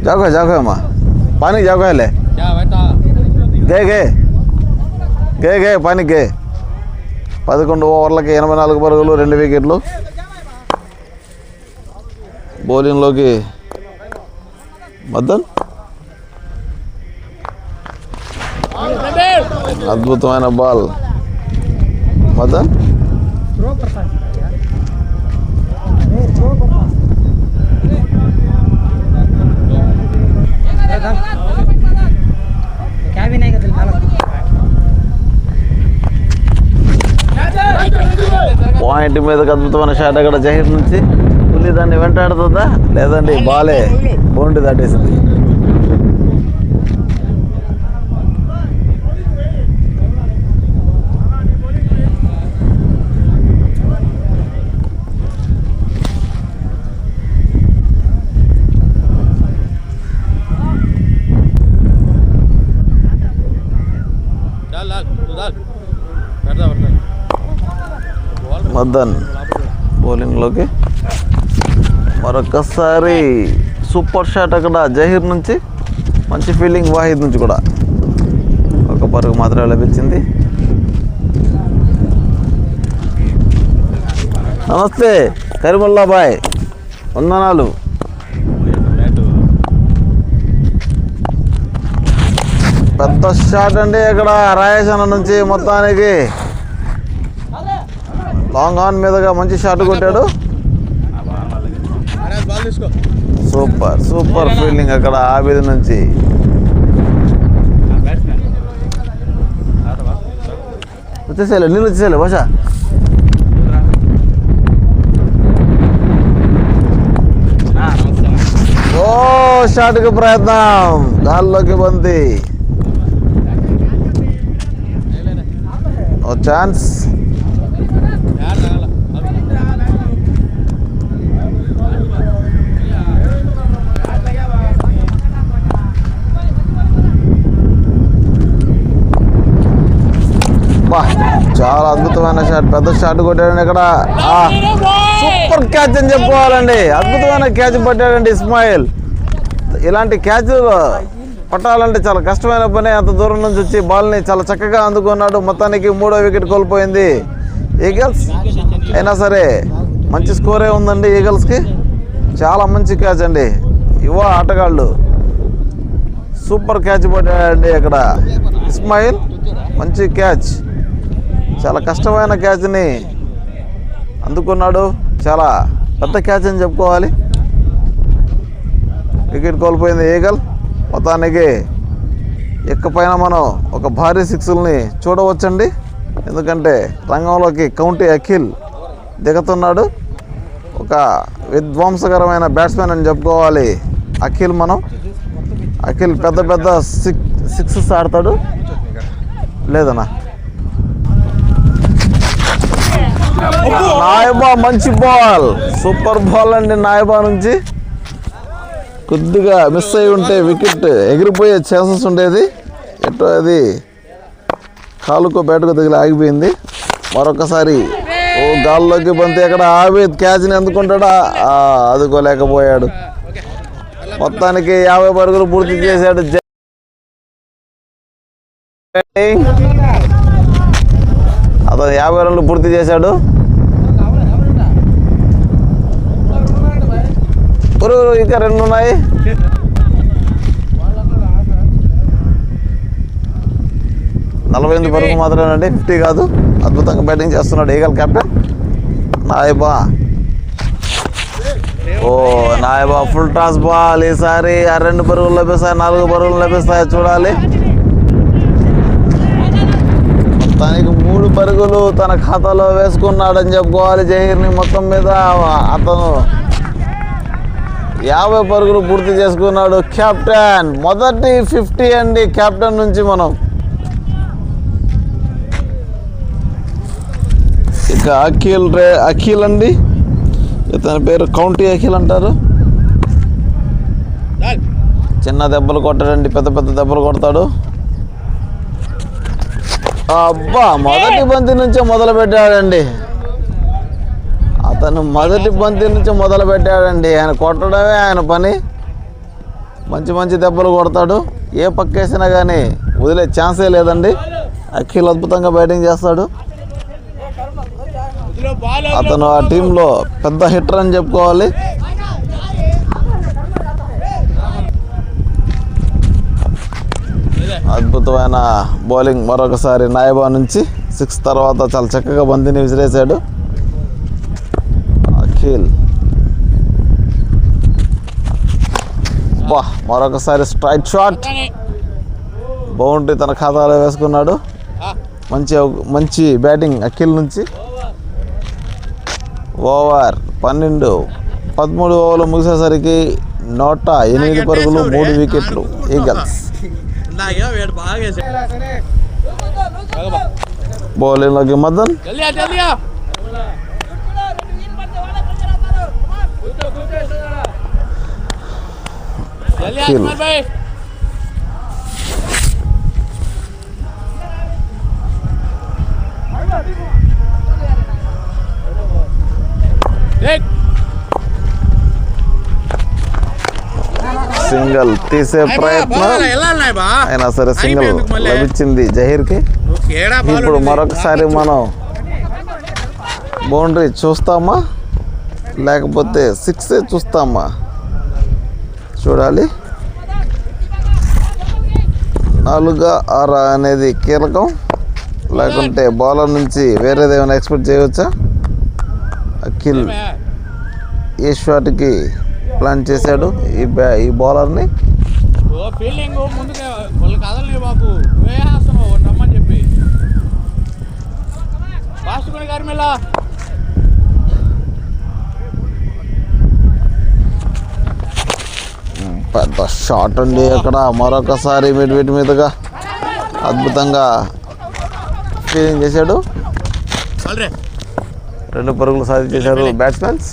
జాగా అమ్మా, పానీ జాగాలే గే గే గే గే పానీ గే. 11 ఓవర్లకి 84 పరుగులు, 2 వికెట్లు. బౌలింగ్లోకి మదన్, అద్భుతమైన బాల్ మదన్. పాయింట్ మీదకి అద్భుతమైన షాట్ అక్కడ జహీర్ నుంచి. పులి దాన్ని వెంటాడుతుందా లేదండి, బాలే బౌండరీ దాటేసింది. మదన్ బౌలింగ్లోకి మరొకసారి సూపర్ షాట్ అక్కడ జహీర్ నుంచి. మంచి ఫీల్డింగ్ వాహిద్ నుంచి కూడా. 1 పరుగు మాత్రమే లభించింది. నమస్తే కరీముల్లా బాయ్, వందనాలు. పెద్ద షాట్ అండి ఇక్కడ రాయేశాన నుంచి. మొత్తానికి లాంగ్ ఆన్ మీదుగా మంచి షాట్ కొట్టాడు. సూపర్ సూపర్ ఫీల్డింగ్ అక్కడ ఆబిద్ నుంచి. వచ్చేసేలే, నీళ్ళు వచ్చేసేలే భాష. ఓ షాట్కి ప్రయత్నం, గాల్లోకి బంతి. ఓ ఛాన్స్. చాలా అద్భుతమైన షాట్, పెద్ద షాట్ కొట్టాడండి ఇక్కడ. సూపర్ క్యాచ్ అని చెప్పుకోవాలండి. అద్భుతమైన క్యాచ్ పట్టాడండి ఇస్మాయిల్. ఇలాంటి క్యాచ్ పట్టాలంటే చాలా కష్టమైన పని. అంత దూరం నుంచి వచ్చి బాల్ని చాలా చక్కగా అందుకున్నాడు. మొత్తానికి 3వ వికెట్ కోల్పోయింది ఈగల్స్. అయినా సరే మంచి స్కోరే ఉందండి ఈగల్స్కి. చాలా మంచి క్యాచ్ అండి. యువ ఆటగాళ్ళు సూపర్ క్యాచ్ పట్టాడండి ఇక్కడ ఇస్మాయిల్. మంచి క్యాచ్, చాలా కష్టమైన క్యాచ్ని అందుకున్నాడు. చాలా పెద్ద క్యాచ్ అని చెప్పుకోవాలి. వికెట్ కోల్పోయింది ఈగల్. మొత్తానికి ఇకపైన మనం ఒక భారీ 6ల్ని చూడవచ్చండి. ఎందుకంటే రంగంలోకి కౌంటీ అఖిల్ దిగుతున్నాడు. ఒక విధ్వంసకరమైన బ్యాట్స్మెన్ అని చెప్పుకోవాలి అఖిల్. అఖిల్ పెద్ద పెద్ద 6 ఆడతాడు. లేదన్నా నాయబా మంచి బాల్, సూపర్ బాల్ అండి నాయబా నుంచి. కొద్దిగా మిస్ అయి ఉంటే వికెట్ ఎగిరిపోయే ఛాన్సెస్ ఉండేది. ఎటో అది కాలుకో బ్యాట్కు తగిలి ఆగిపోయింది. మరొకసారి ఓ గాల్లోకి బంతి. అక్కడ ఆబిద్ క్యాచ్ని అందుకుంటాడా, అందుకోలేకపోయాడు. మొత్తానికి 50 పరుగులు పూర్తి చేశాడు. అతను 50 రన్లు పూర్తి చేశాడు. ఇంకా 2 ఉన్నాయి. పరుగు మాత్రమేనండి, 50 కాదు. అద్భుతంగా బ్యాటింగ్ చేస్తున్నాడు ఈగల్ కెప్టెన్ నాయబా. ఓ నాయబా ఫుల్ టాస్ బాల్. ఈసారి 2 పరుగులు లభిస్తాయి, 4 పరుగులు లభిస్తాయి చూడాలి. మొత్తానికి 3 పరుగులు తన ఖాతాలో వేసుకున్నాడని చెప్పుకోవాలి జహీర్ని. మొత్తం మీద అతను 50 పరుగులు పూర్తి చేసుకున్నాడు కెప్టెన్. మొదటి 50 అండి కెప్టెన్ నుంచి. మనం ఇక అఖిల్ అండి, ఇతని పేరు కౌంటీ అఖిల్ అంటారు. చిన్న దెబ్బలు కొట్టాడండి, పెద్ద పెద్ద దెబ్బలు కొడతాడు. అబ్బా, మొదటి బంతి నుంచే మొదలు పెట్టాడండి అతను. మొదటి బంతి నుంచి మొదలు పెట్టాడండి. ఆయన కొట్టడమే ఆయన పని. మంచి మంచి దెబ్బలు కొడతాడు. ఏ పక్కేసినా కానీ వదిలే ఛాన్సే లేదండి. అఖిల్ అద్భుతంగా బ్యాటింగ్ చేస్తాడు. అతను ఆ టీంలో పెద్ద హిట్టర్ అని చెప్పుకోవాలి. అద్భుతమైన బౌలింగ్ మరొకసారి నాయబా నుంచి. 6 తర్వాత చాలా చక్కగా బంతిని విసిరేశాడు అఖిల్. బా, మరొకసారి స్ట్రైట్ షాట్, బౌండరీ తన ఖాతాలో వేసుకున్నాడు. మంచి బ్యాటింగ్ అఖిల్ నుంచి. ఓవర్ 13 ఓవర్లు ముగిసేసరికి 108 పరుగులు, 3 వికెట్లు ఈగల్స్. బౌలింగ్లోకి మదన్. అఖిల్ సింగల్ తీసే ప్రయత్నం అయినా సరే సింగల్ లభించింది జహీర్కి. ఇప్పుడు మరొకసారి మనం బౌండరీ చూస్తామా లేకపోతే 6 చూస్తామా చూడాలి. 4-6 అనేది కీలకం, లేకుంటే బౌలర్ నుంచి వేరేదేమైనా ఎక్స్పెక్ట్ చేయవచ్చా? అఖిల్ ఏ షాట్కి ప్లాన్ చేశాడు ఈ బౌలర్ని? పెద్ద షాట్ అండి అక్కడ. మరొకసారి మిడ్ మీదుగా అద్భుతంగా ఫీలింగ్ చేశాడు. 2 పరుగులు సాధించేశారు బ్యాట్స్మెన్స్.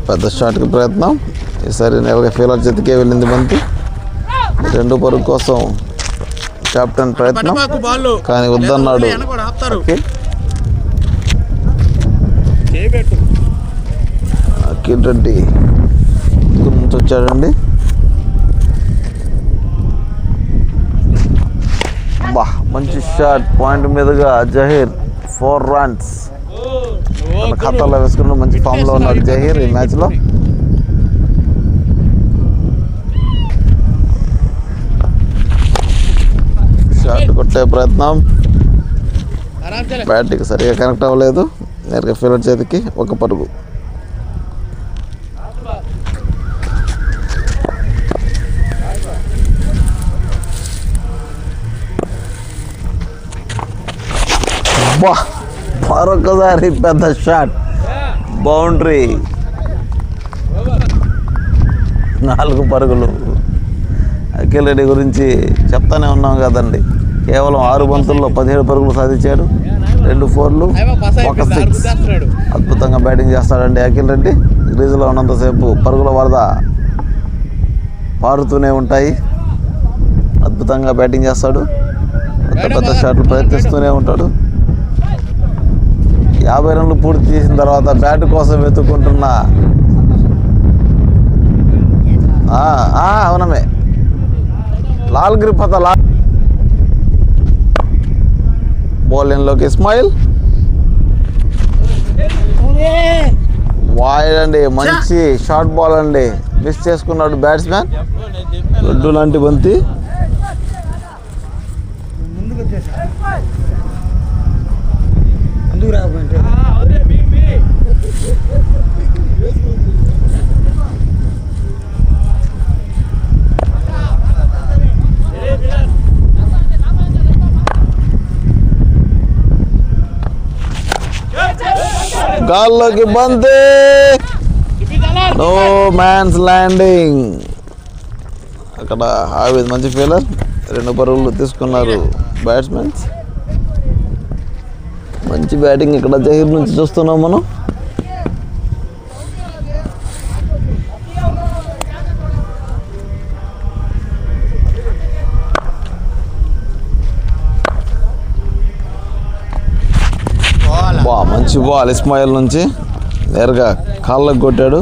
పెద్ద షాట్కి ప్రయత్నం. ఈసారి నేరుగా ఫీలర్ చేతికే వెళ్ళింది బంతి. 2 పరుగు కోసం కెప్టెన్ ప్రయత్నం, కానీ వద్దన్నాడు. అఖిల్ రెడ్డి నుంచి వచ్చాడండి. బా, మంచి షాట్ పాయింట్ మీదుగా జహీర్ 4 runs తన ఖాతాలో వేసుకున్న మంచి ఫామ్లో ఉన్నాడు జహీర్ ఈ మ్యాచ్లో. షాట్ కొట్టే ప్రయత్నం, బ్యాట్కి సరిగా కనెక్ట్ అవ్వలేదు. నేరుగా ఫీల్డర్ చేతికి 1 పరుగు. మరొకసారి పెద్ద షాట్, బౌండరీ, 4 పరుగులు. అఖిల్ రెడ్డి గురించి చెప్తానే ఉన్నాం కదండి. కేవలం 6 బంతుల్లో 17 పరుగులు సాధించాడు, 2 4లు, 1 6. అద్భుతంగా బ్యాటింగ్ చేస్తాడండి అఖిల్ రెడ్డి. క్రీజులో ఉన్నంతసేపు పరుగుల వరద పారుతూనే ఉంటాయి. అద్భుతంగా బ్యాటింగ్ చేస్తాడు, పెద్ద షాట్లు ప్రయత్నిస్తూనే ఉంటాడు. 50 రన్లు పూర్తి చేసిన తర్వాత బ్యాట్ కోసం వెతుక్కుంటున్న అవునమే లాల్ గ్రిప్ బౌలింగ్లోకి ఇస్మాయిల్. వైడ్ అండి, మంచి షార్ట్ బాల్ అండి, మిస్ చేసుకున్నాడు బ్యాట్స్మెన్. లడ్డు లాంటి బంతి. గాల్లోకి బంతి, నో మ్యాన్స్ ల్యాండింగ్. అక్కడ ఆవిద్ మంచి ఫీలర్, 2 పరుగులు తీసుకున్నారు బ్యాట్స్మెన్స్. మంచి బ్యాటింగ్ ఇక్కడ జహీర్ నుంచి చూస్తున్నాం మనం. మంచి బాల్ ఇస్మాయిల్ నుంచి నేరుగా కాళ్ళకు కొట్టాడు.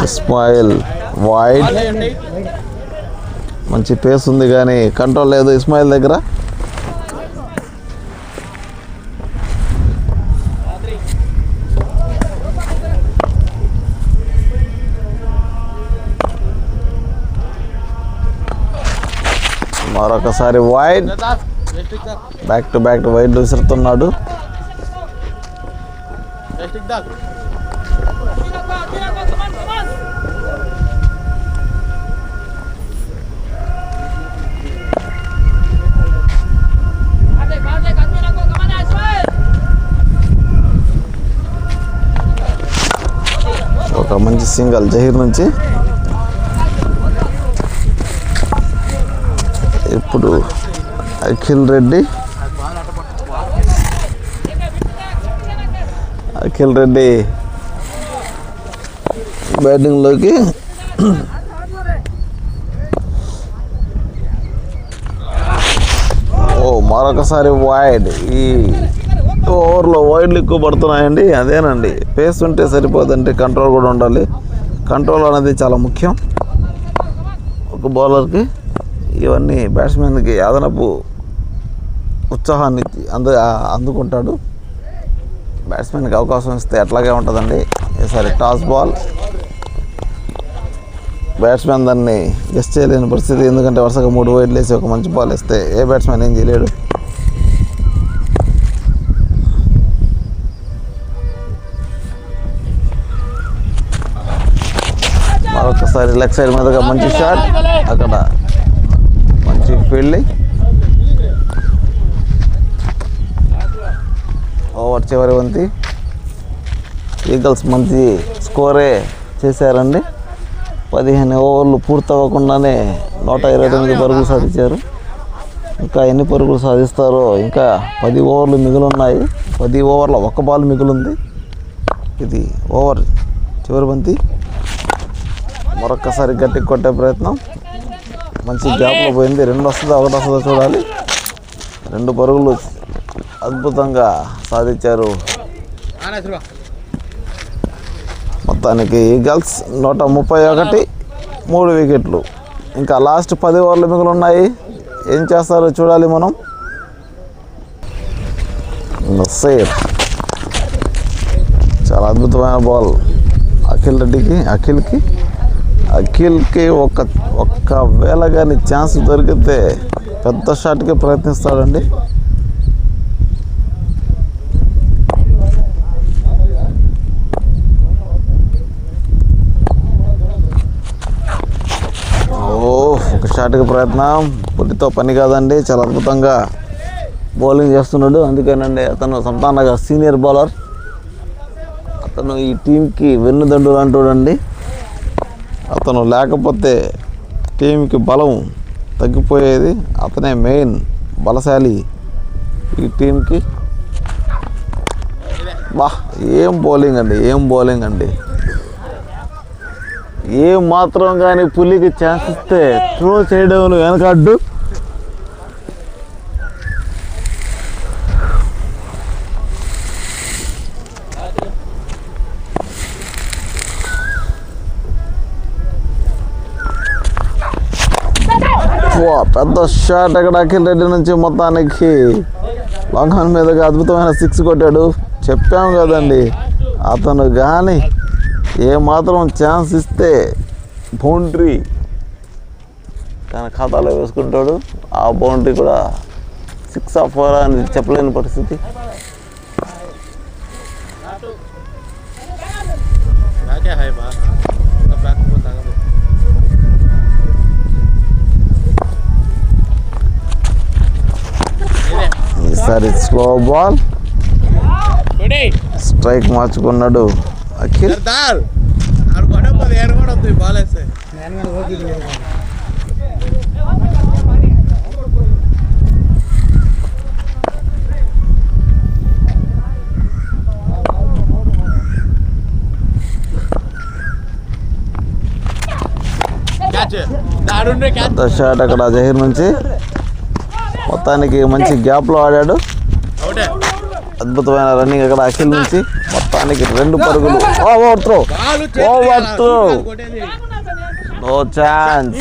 ఇస్మాయిల్ వైడ్. మంచి పేస్ ఉంది కానీ కంట్రోల్ లేదు ఇస్మాయిల్ దగ్గర. మరొకసారి wide. Back to back wide విసురుతున్నాడు. ఒక మంచి సింగల్ జహీర్ నుంచి. ఇప్పుడు అఖిల్ రెడ్డి బ్యాటింగ్లోకి. మరొకసారి వైడ్. ఈ ఓవర్లో వైడ్లు ఎక్కువ పడుతున్నాయండి. అదేనండి, పేస్ ఉంటే సరిపోదండి, కంట్రోల్ కూడా ఉండాలి. కంట్రోల్ అనేది చాలా ముఖ్యం ఒక బౌలర్కి. ఇవన్నీ బ్యాట్స్మెన్కి అదనపు ఉత్సాహాన్ని అందుకుంటాడు. బ్యాట్స్మెన్కి అవకాశం ఇస్తే అట్లాగే ఉంటుందండి. ఈసారి టాస్ బాల్. బ్యాట్స్మెన్ దాన్ని గెస్ట్ చేయలేని పరిస్థితి, ఎందుకంటే వరుసగా 3 వైడ్లు వేసి ఒక మంచి బాల్ ఇస్తే ఏ బ్యాట్స్మెన్ ఏం చేయలేడు. మరొకసారి లెగ్ సైడ్ మీదగా మంచి షాట్. అక్కడ మంచి ఫీల్డింగ్. ఓవర్ చివరి వంతి. ఈగల్స్ మంచి స్కోరే చేశారండి. 15 ఓవర్లు పూర్తవ్వకుండానే 129 పరుగులు సాధించారు. ఇంకా ఎన్ని పరుగులు సాధిస్తారో. ఇంకా 10 ఓవర్లు మిగిలిన్నాయి. 10 ఓవర్ల 1 బాల్ మిగిలింది. ఇది ఓవర్ చివరి బంతి. మరొక్కసారి గట్టి కొట్టే ప్రయత్నం. మంచి గ్యాప్లో పోయింది. 2 వస్తుందా 1 వస్తుందో చూడాలి. 2 పరుగులు అద్భుతంగా సాధించారు. మొత్తానికి ఈగల్స్ 131, 3 వికెట్లు. ఇంకా లాస్ట్ 10 ఓవర్లు మిగిలి ఉన్నాయి. ఏం చేస్తారో చూడాలి మనం. నసీర్ చాలా అద్భుతమైన బాల్ అఖిల్కి ఒక్కవేళ కానీ ఛాన్స్ దొరికితే పెద్ద షాట్కి ప్రయత్నిస్తాడండి. ఒక షాట్కి ప్రయత్నం. పుట్టితో పని కాదండి. చాలా అద్భుతంగా బౌలింగ్ చేస్తున్నాడు. అందుకేనండి అతను సంతానగా సీనియర్ బౌలర్. అతను ఈ టీంకి వెన్నుదండులు అంటాడండి. అతను లేకపోతే టీంకి బలం తగ్గిపోయేది. అతనే మెయిన్ బలశాలి ఈ టీంకి. ఏం బౌలింగ్ అండి. ఏం మాత్రం కానీ పులికి ఛాన్స్ ఇస్తే త్రో చేయడం వెనకాడ్డు. పెద్ద షాట్ అక్కడ అఖిల్ రెడ్డి నుంచి. మొత్తానికి లాంగ్ హాన్ మీదగా అద్భుతమైన 6 కొట్టాడు. చెప్పాము కదండి, అతను కానీ ఏమాత్రం ఛాన్స్ ఇస్తే బౌండరీ తన ఖాతాలో వేసుకుంటాడు. ఆ బౌండరీ కూడా 6 or 4 అని చెప్పలేని పరిస్థితి. ఈసారి స్లో బాల్, స్ట్రైక్ మార్చుకున్నాడు అఖిల్. పెద్ద షాట్ అక్కడ జహీర్ నుంచి, మొత్తానికి మంచి గ్యాప్లో ఆడాడు. అద్భుతమైన రన్నింగ్ అక్కడ అఖిల్ నుంచి, మొత్తానికి 2 పరుగులు. Over throw, no chance.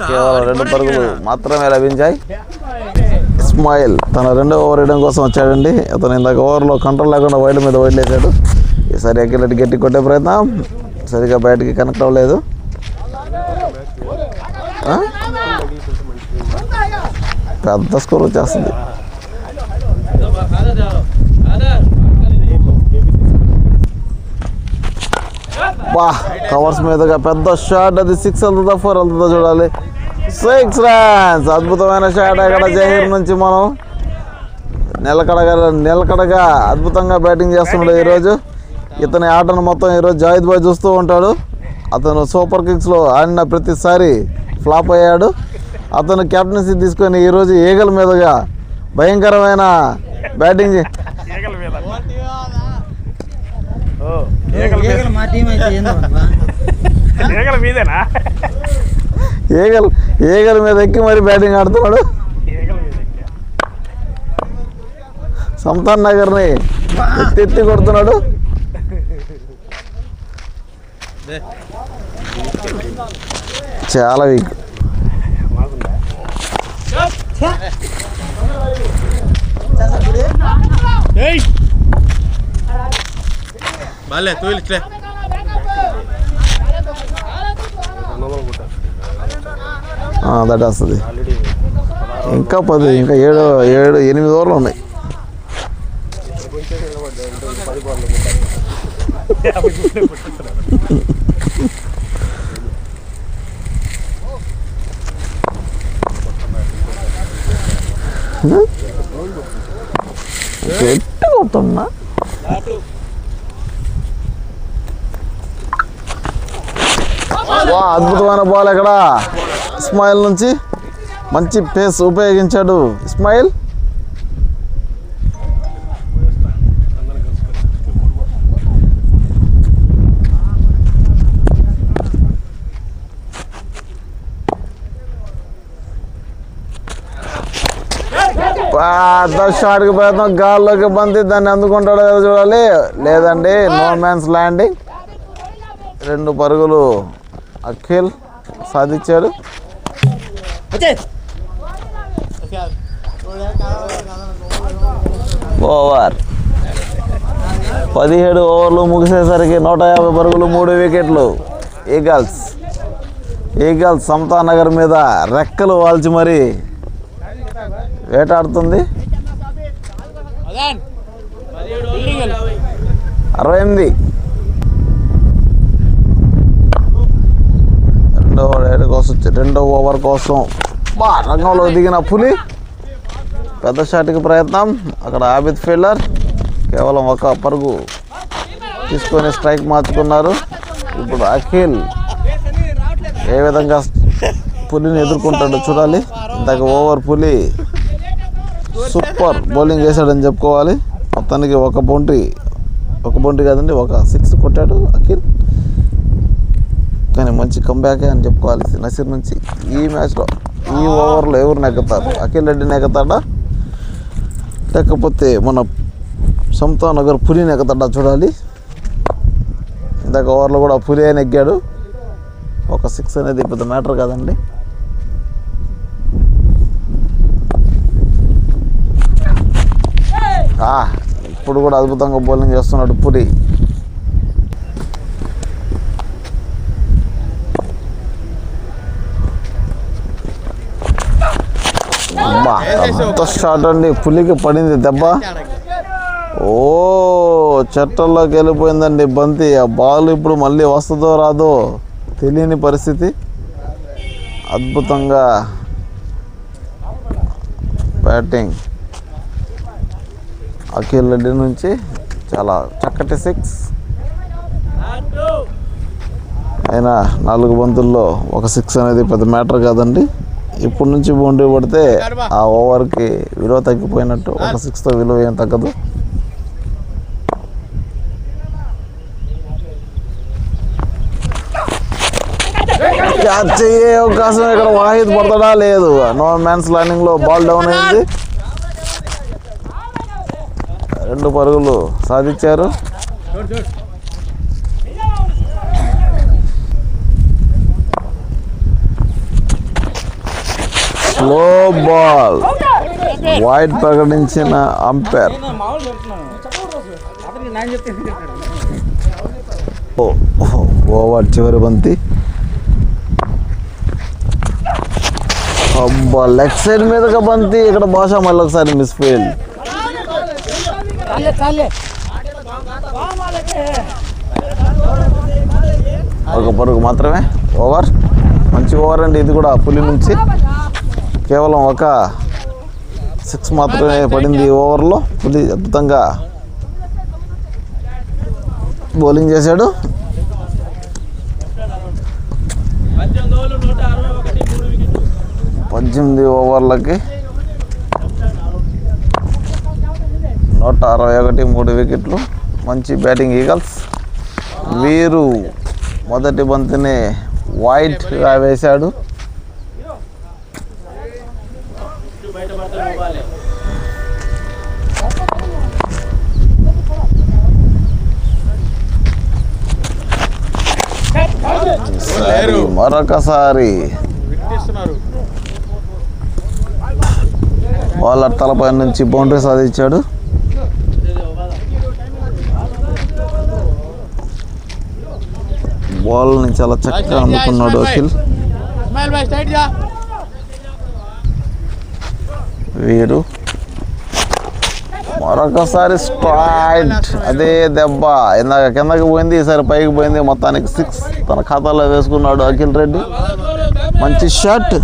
కేవలం 2 పరుగులు మాత్రమే లభించాయి. ఇస్మాయిల్ తన 2వ ఓవర్ వేయడం కోసం వచ్చాడండి. అతను ఇందాక ఓవర్లో కంట్రోల్ లేకుండా వైడ్ మీద వదిలేశాడు. ఈసారి అఖిల్ రెడ్డి గట్టి కొట్టే ప్రయత్నం, సరిగా బ్యాట్కి కనెక్ట్ అవ్వలేదు. పెద్ద స్కోర్ వచ్చేస్తుంది. బా కవర్స్ మీదుగా పెద్ద షాట్, అది 6 వెళ్తుందా 4 వెళ్తుందా చూడాలి. 6 రన్స్. అద్భుతమైన షాట్ అక్కడ జహీర్ నుంచి. మనం నిలకడగా అద్భుతంగా బ్యాటింగ్ చేస్తున్నాడు ఈరోజు. ఇతని ఆటను మొత్తం ఈరోజు జాయిద్ బాయ్ చూస్తూ ఉంటాడు. అతను సూపర్ కిక్స్లో ఆడిన ప్రతిసారి ఫ్లాప్ అయ్యాడు. అతను కెప్టెన్సీ తీసుకొని ఈరోజు ఈగల మీదుగా భయంకరమైన బ్యాటింగ్. ఈగల మీద ఎక్కి మరి బ్యాటింగ్ ఆడుతున్నాడు. సంతాన్ నగర్ని ఎత్తి కొడుతున్నాడు. చాలా వీక్. దట్ వస్తుంది. ఇంకా 7-8 ఓవర్లు ఉన్నాయి. కొడుతున్నా అద్భుతమైన బాల్ ఎక్కడ ఇస్మాయిల్ నుంచి. మంచి పేస్ ఉపయోగించాడు ఇస్మాయిల్. షాట్కి ప్రయత్నం, గాల్లోకి బంతి, దాన్ని అందుకుంటాడో చూడాలి. లేదండి, నో మ్యాన్స్ ల్యాండింగ్. 2 పరుగులు అఖిల్ సాధించాడు. ఓవర్ 17 ఓవర్లు ముగిసేసరికి 150 పరుగులు, 3 వికెట్లు. ఈగల్స్ సమతానగర్ మీద రెక్కలు వాల్చి మరి వేటాడుతుంది. 68. రెండో ఓవర్ కోసం రంగంలో దిగిన పులి. పెద్ద షాట్కి ప్రయత్నం, అక్కడ ఆబిద్ ఫీల్డర్ కేవలం 1 పరుగు తీసుకొని స్ట్రైక్ మార్చుకున్నారు. ఇప్పుడు అఖిల్ ఏ విధంగా పులిని ఎదుర్కొంటాడో చూడాలి. ఇందాక ఓవర్ పులి సూపర్ బౌలింగ్ వేశాడని చెప్పుకోవాలి. మొత్తానికి 1 బౌండరీ కాదండి, 1 6 కొట్టాడు అఖిల్. కానీ మంచి కంబ్యాకే అని చెప్పుకోవాలి నసీర్ నుంచి. ఈ మ్యాచ్లో ఈ ఓవర్లో ఎవరు నెగ్గుతారు? అఖిల్ రెడ్డి నెగ్గుతాడా, లేకపోతే మన సమతాన్ నగర్ పులి నెగ్గుతాడా చూడాలి. ఇందాక ఓవర్లో కూడా పులి నెగ్గాడు. 1 6 అనేది పెద్ద మ్యాటర్ కాదండి. ఇప్పుడు కూడా అద్భుతంగా బౌలింగ్ చేస్తున్నాడు పులి. షాట్ అండి, పులికి పడింది దెబ్బ. చెట్టల్లోకి వెళ్ళిపోయిందండి బంతి. ఆ బాల్ ఇప్పుడు మళ్ళీ వస్తుందో రాదో తెలియని పరిస్థితి. అద్భుతంగా బ్యాటింగ్ అఖిల్ రెడ్డి నుంచి చాలా చక్కటి 6. అయినా 4 బంతుల్లో ఒక 6 అనేది పెద్ద మ్యాటర్ కాదండి. ఇప్పటి నుంచి బౌండరీ పడితే ఆ ఓవర్కి విలువ తగ్గిపోయినట్టు. ఒక 6తో విలువ ఏం తగ్గదు. క్యాచ్ అయ్యే అవకాశం ఇక్కడ వాహిద్ పడతాడా లేదు. నో మ్యాన్స్ ల్యాండింగ్ లో బాల్ డౌన్ అయింది. 2 పరుగులు సాధించారు. స్లో బాల్ వైడ్ ప్రకటించిన అంపైర్. ఓవర్ చివరి బంతి. అబ్బా లెగ్ సైడ్ మీదగా బంతి. ఇక్కడ భాష మళ్ళీ ఒకసారి మిస్ ఫీల్డ్. ఒక పరుగు మాత్రమే. ఓవర్. మంచి ఓవర్ అండి ఇది కూడా పులి నుంచి. కేవలం ఒక 6 మాత్రమే పడింది ఈ ఓవర్లో. పులి అద్భుతంగా బౌలింగ్ చేశాడు. 18 ఓవర్లకి 161 3 వికెట్లు. మంచి బ్యాటింగ్ ఈగల్స్. వీరు మొదటి బంతిని వైట్గా వేశాడు. మరొకసారి బౌలర్ తలపై నుంచి బౌండరీ సాధించాడు. బాల్ని చాలా చక్కగా అందుకున్నాడు అఖిల్. వీరు మరొకసారి స్ట్రైట్. అదే దెబ్బ ఇందాక కిందకి పోయింది, ఈసారి పైకి పోయింది. మొత్తానికి 6 తన ఖాతాలో వేసుకున్నాడు అఖిల్ రెడ్డి. మంచి షాట్.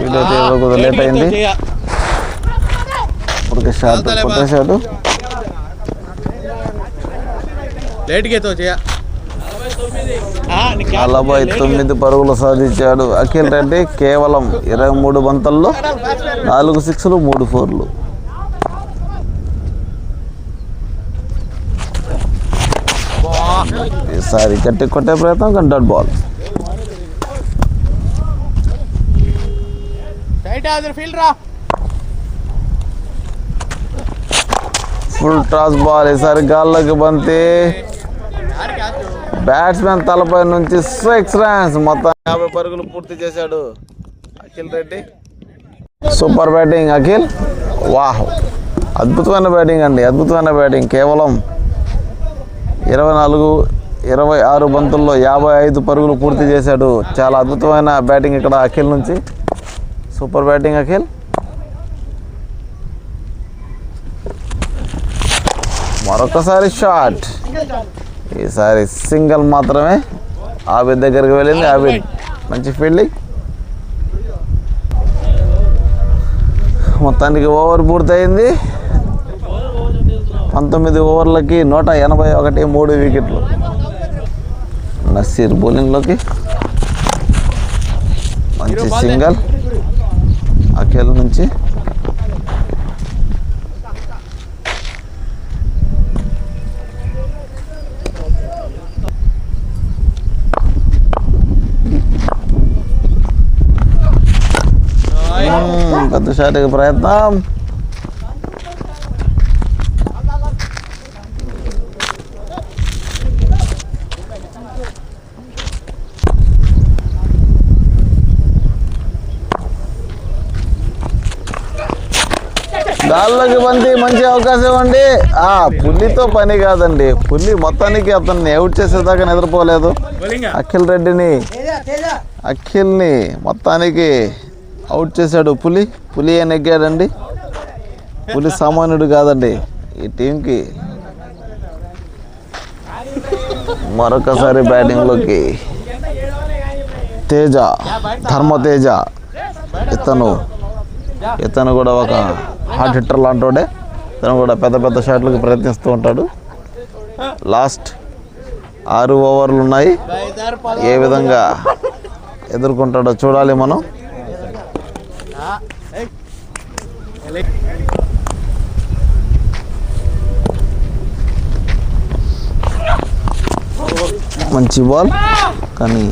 కొద్దిగా లేట్ అయింది. షాట్ కొట్టేశాడు. 49 పరుగులు సాధించాడు అఖిల్ రెడ్డి. కేవలం 23 బంతుల్లో 4 6లు 3 4లు. ఈసారి గట్టి కొట్టే ప్రయత్నం కానీ dot ball. Full toss ball. ఈసారి గాల్లోకి బంతి. బ్యాట్స్మెన్ తలపై నుంచి 6 రన్స్. మొత్తం 50 పరుగులు పూర్తి చేశాడు అఖిల్ రెడ్డి. Super batting Akhil. వాహ్, అద్భుతమైన బ్యాటింగ్ అండి, అద్భుతమైన బ్యాటింగ్. కేవలం 26 బంతుల్లో 55 పరుగులు పూర్తి చేశాడు. చాలా అద్భుతమైన బ్యాటింగ్ ఇక్కడ అఖిల్ నుంచి. Super batting Akhil. మరొకసారి షాట్. ఈసారి సింగిల్ మాత్రమే. ఆబిద్ దగ్గరికి వెళ్ళింది. ఆబిద్ మంచి ఫీల్డింగ్. మొత్తానికి ఓవర్ పూర్తయింది. 19 ఓవర్లకి 181 3 వికెట్లు. నసీర్ బౌలింగ్లోకి మంచి సింగల్ అఖిల్ నుంచి. పెద్ద షాట్కి ప్రయత్నం. గాల్లోకి బంతి. మంచి అవకాశం అండి. పుల్లితో పని కాదండి. పుల్లి మొత్తానికి అతన్ని అవుట్ చేసేదాకా నిద్రపోలేదు. అఖిల్ రెడ్డిని, అఖిల్ని మొత్తానికి అవుట్ చేశాడు పులి. పులి నెగ్గాడండి. పులి సామాన్యుడు కాదండి ఈ టీంకి. మరొకసారి బ్యాటింగ్లోకి తేజ, ధర్మతేజ. ఇతను కూడా ఒక హార్డ్ హిట్టర్ లాంటోడే. ఇతను కూడా పెద్ద పెద్ద షాట్లకు ప్రయత్నిస్తూ ఉంటాడు. లాస్ట్ 6 ఓవర్లు ఉన్నాయి. ఏ విధంగా ఎదుర్కొంటాడో చూడాలి మనం. మంచి బాల్ కానీ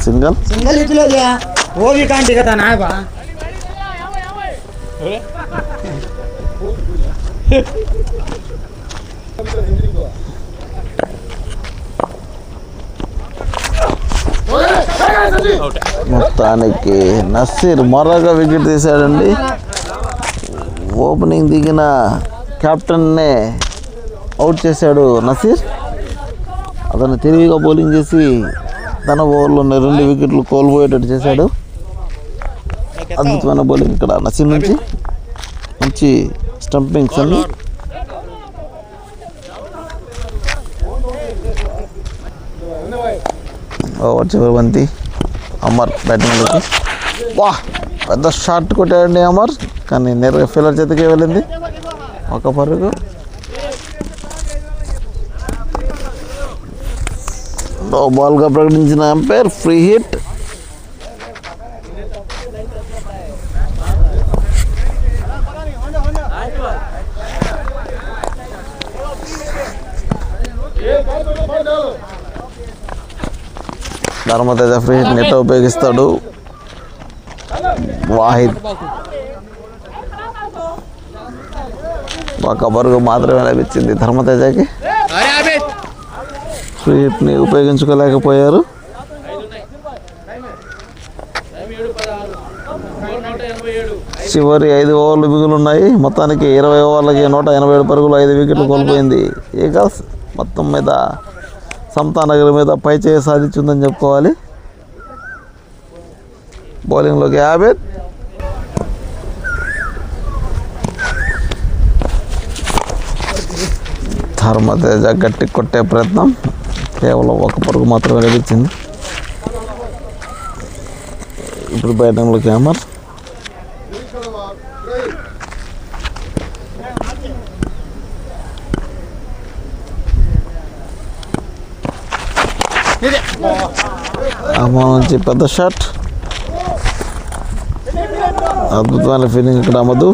సింగల్. सिंगल ही लो गया वो भी कांटी का था ना बा మొత్తానికి నసీర్ మరొక వికెట్ తీశాడండి. ఓపెనింగ్ దిగిన కెప్టెన్నే అవుట్ చేశాడు నసీర్. అతను తెలివిగా బౌలింగ్ చేసి తన ఓవర్లో 2 వికెట్లు కోల్పోయేటట్టు చేశాడు. అద్భుతమైన బౌలింగ్ ఇక్కడ నసీర్ నుంచి. మంచి స్టంపింగ్స్ అన్ని. ఓవర్ చివరి బంతి అమర్ బ్యాటింగ్లోకి. వా పెద్ద షాట్ కొట్టాడండి అమర్, కానీ నేరుగా ఫీలర్ చేతికి వెళ్ళింది. ఒక పరుగు. నో బాల్గా ప్రకటించిన umpire free hit. Dharmateja free hit net ఉపయోగిస్తాడు. వాహిద్ ఒక పరుగు మాత్రమే లభించింది ధర్మతేజకి. ఫ్రీ హిట్ని ఉపయోగించుకోలేకపోయారు. చివరి 5 ఓవర్లు మిగులున్నాయి. మొత్తానికి 20 ఓవర్లకి 187 పరుగులు, 5 వికెట్లు కోల్పోయింది ఈగల్స్. మొత్తం మీద సమతానగర్ మీద పై చేయి సాధించిందని చెప్పుకోవాలి. బౌలింగ్లోకి ఆబేద్. ధర్మతేజ గట్టి కొట్టే ప్రయత్నం, కేవలం ఒక పరుగు మాత్రమే లభించింది. ఇప్పుడు బ్యాటింగ్లోకి అమర్. అమర్ నుంచి పెద్ద షాట్. అద్భుతమైన ఫీలింగ్ ఇక్కడ అమ్మదు.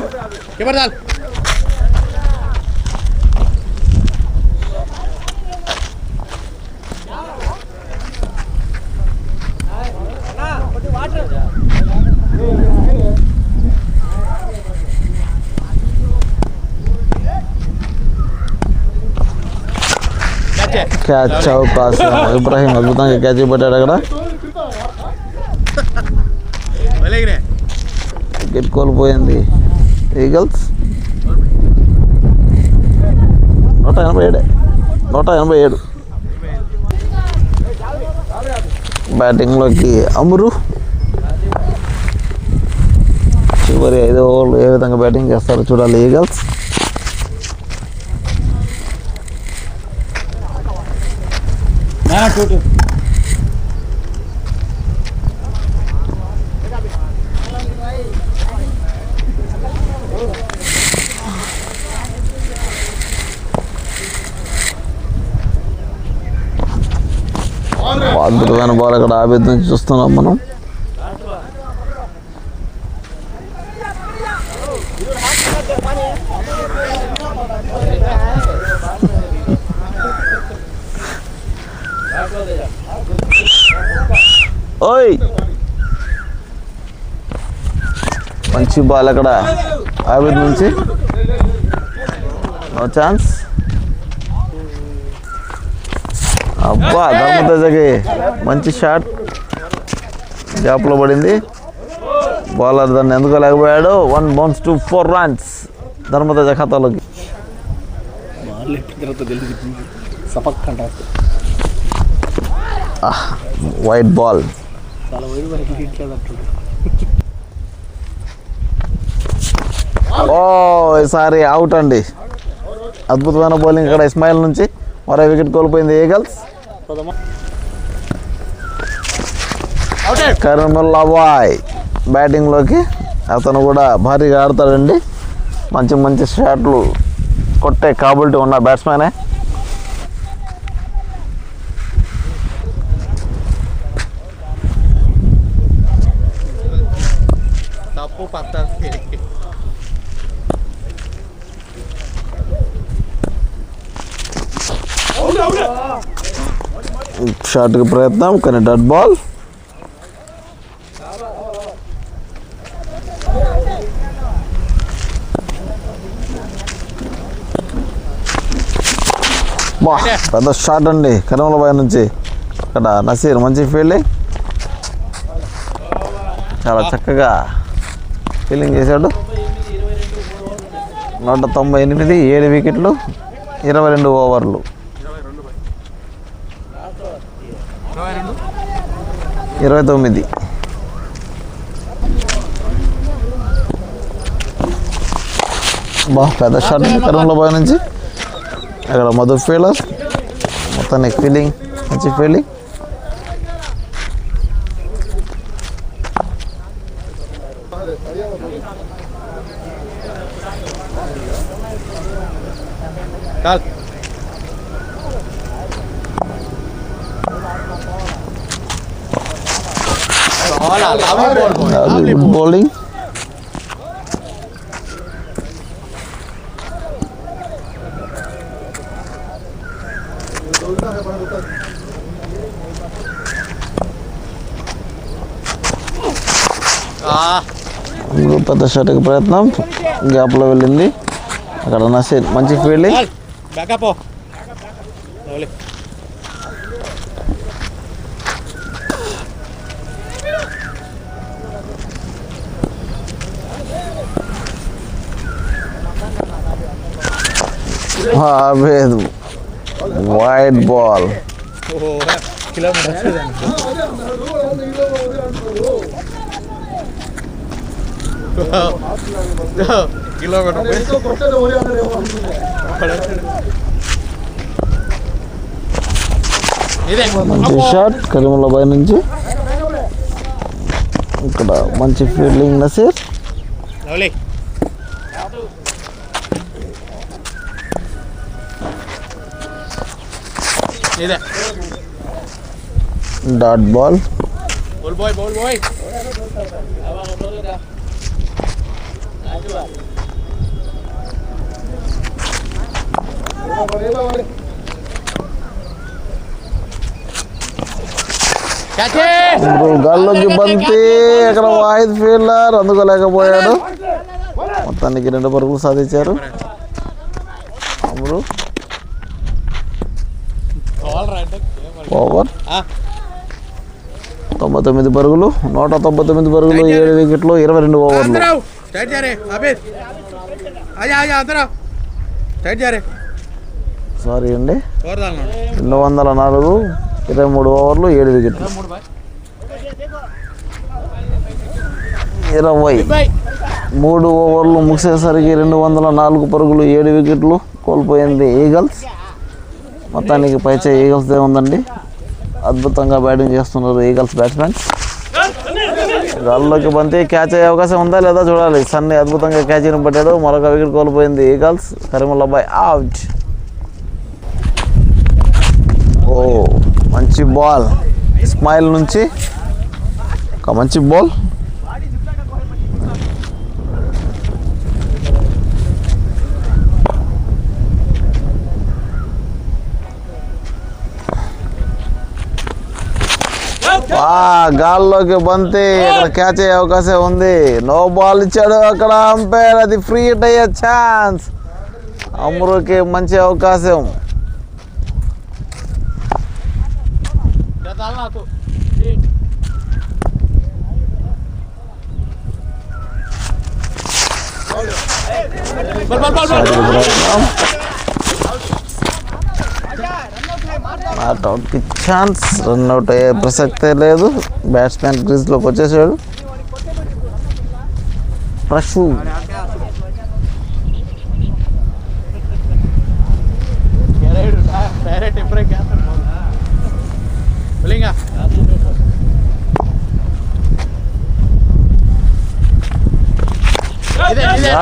క్యాచ్ అవకాశం. ఇబ్రాహీం అద్భుతంగా క్యాచ్ పట్టాడు అక్కడ. వికెట్ కోల్పోయింది ఈగల్స్. 187. బ్యాటింగ్లోకి అమరు. చివరి 5 ఓవర్లు ఏ విధంగా బ్యాటింగ్ చేస్తారో చూడాలి ఈగల్స్. అద్భుతమైన బాల్ అక్కడ ఆబేద్ నుంచి చూస్తున్నాం మనం. ఓయ్ మంచి బాల్ అక్కడ ఆబేద్ నుంచి. No chance. అబ్బా ధర్మతేజకి మంచి షాట్ గ్యాప్లో పడింది. బౌలర్ దాన్ని ఎందుకు లేకపోయాడు. 1 బౌన్స్ టు 4 runs ధర్మతేజ ఖాతాలోకి. Wide ball. ఓ ఈసారి అవుట్ అండి. అద్భుతమైన బౌలింగ్ ఇక్కడ ఇస్మాయిల్ నుంచి. మరో వికెట్ కోల్పోయింది ఈగల్స్. కరీముల్లా బాయ్ బ్యాటింగ్లోకి. అతను కూడా భారీగా ఆడతాడండి. మంచి మంచి షాట్లు కొట్టే కాబిలిటీ ఉన్న బ్యాట్స్మెనే. షాట్కి ప్రయత్నం కానీ డట్ బాల్. బా పెద్ద షాట్ అండి కరీముల్లా బాయ్ నుంచి. అక్కడ నసీర్ మంచి ఫీల్డింగ్, చాలా చక్కగా ఫీల్డింగ్ చేశాడు. 198, 7 వికెట్లు, 22 ఓవర్లు. 29. బా పెద్ద షాట్ కరీముల్లా బాయ్ నుంచి. అక్కడ మధు ఫీల్డర్ మొత్తానికి ఫీల్డింగ్, మంచి ఫీల్డింగ్. బౌలింగ్. పెద్ద షాట్కి ప్రయత్నం, గ్యాప్లో వెళ్ళింది. అక్కడ నసీర్ మంచి ఫీల్డింగ్. Wide ball. మంచి షాట్ కరీముల్లా బాయ్ నుంచి. ఇక్కడ మంచి ఫీల్డింగ్ నసీర్. Dot ball. గాల్లోకి బంతి. అక్కడ వాహిద్ ఫీల్డర్ అందుకోలేకపోయాడు. మొత్తానికి 2 పరుగులు సాధించారు అమరు. ఓవర్ 99 పరుగులు, 199 పరుగులు, 7 వికెట్లు, 22 ఓవర్లు. సారీ అండి, 204, 23 ఓవర్లు, 7 వికెట్లు. 23 ఓవర్లు ముగిసేసరికి 204 పరుగులు, 7 వికెట్లు కోల్పోయింది ఈగల్స్. మొత్తానికి పైచే ఈగల్స్దే ఉందండి. అద్భుతంగా బ్యాటింగ్ చేస్తున్నారు ఈగల్స్ బ్యాట్స్మెన్. గాల్లోకి బంతి క్యాచ్ అయ్యే అవకాశం ఉందా లేదా చూడాలి. సన్నీ అద్భుతంగా క్యాచ్ని పట్టాడు. మరొక వికెట్ కోల్పోయింది ఈగల్స్. కరీముల్లా బాయ్ అవుట్. ఓ మంచి బాల్ ఇస్మాయిల్ నుంచి. ఒక మంచి బాల్. గాల్లోకి బంతి అక్కడ క్యాచ్ అయ్యే అవకాశం ఉంది. నో బాల్ ఇచ్చాడు అక్కడ అంపైర్. అది ఫ్రీ హిట్ అయ్యే ఛాన్స్. అమరుకి మంచి అవకాశం. నాట్అవుట్కి ఛాన్స్. రన్అట్ అయ్యే ప్రసక్తే లేదు. బ్యాట్స్మెన్ క్రీజ్లోకి వచ్చేసాడు. ప్రశు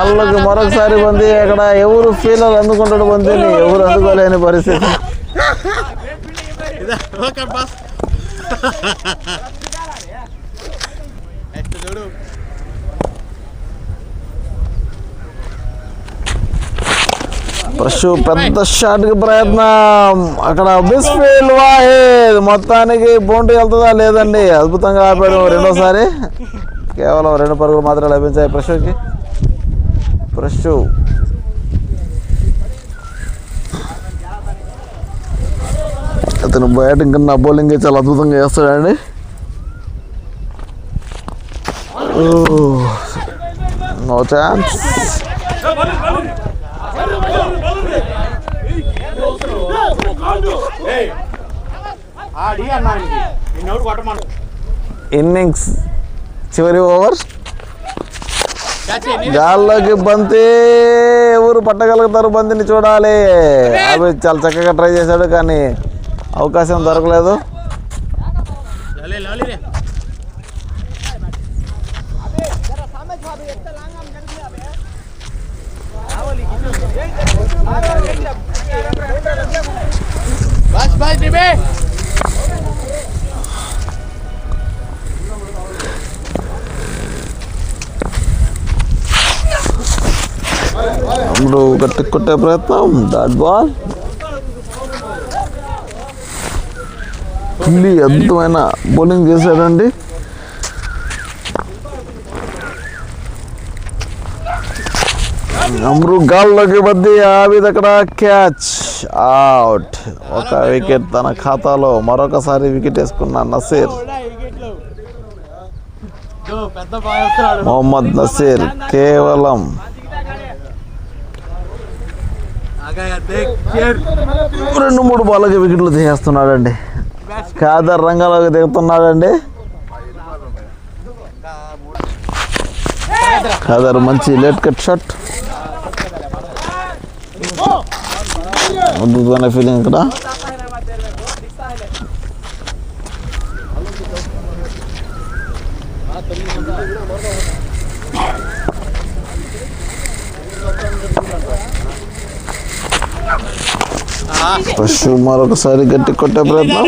గాల్లోకి మరొకసారి బంతి. అక్కడ ఎవరు ఫీలర్ అందుకుంటాడు బంతిని, ఎవరు అందుకోలేని పరిస్థితి. ఫ్రెష్ పెద్ద షాట్కి ప్రయత్నం. అక్కడ బిస్మిల్ వాహిద్ మొత్తానికి బౌండరీ వెళ్తుందా లేదండి. అద్భుతంగా ఆపాడు రెండోసారి. కేవలం 2 పరుగులు మాత్రమే లభించాయి ఫ్రెష్కి. ఫ్రెష్ అతను బ్యాటింగ్ కన్నా బౌలింగ్ చాలా అద్భుతంగా చేస్తాడండి. No chance. ఇన్నింగ్స్ చివరి ఓవర్. గాల్లోకి బంతి. ఎవరు పట్టగలుగుతారు బంతిని చూడాలి. అవి చాలా చక్కగా ట్రై చేశాడు కానీ అవకాశం దొరకలేదు. గట్టి కొట్టే ప్రయత్నం. Dot ball. ఫుల్లీ అద్భుతమైన బౌలింగ్ చేశాడండి. అమ్రు గాల్లోకి బద్ది. ఆవిద్ అక్కడ క్యాచ్ అవుట్. ఒక వికెట్ తన ఖాతాలో. మరొకసారి వికెట్ వేసుకున్న నసీర్. మొహమ్మద్ నసీర్ కేవలం 2-3 బాళ్ళకి వికెట్లు తీసేస్తున్నాడండి. ఖాదర్ రంగంలోకి దిగుతున్నాడండి. ఖాదర్ మంచి లేట్ కట్ షాట్. అద్భుతమైన ఫీలింగ్ ఇక్కడ. ఫ్రెష్ మరొకసారి గట్టి కొట్టే ప్రయత్నం.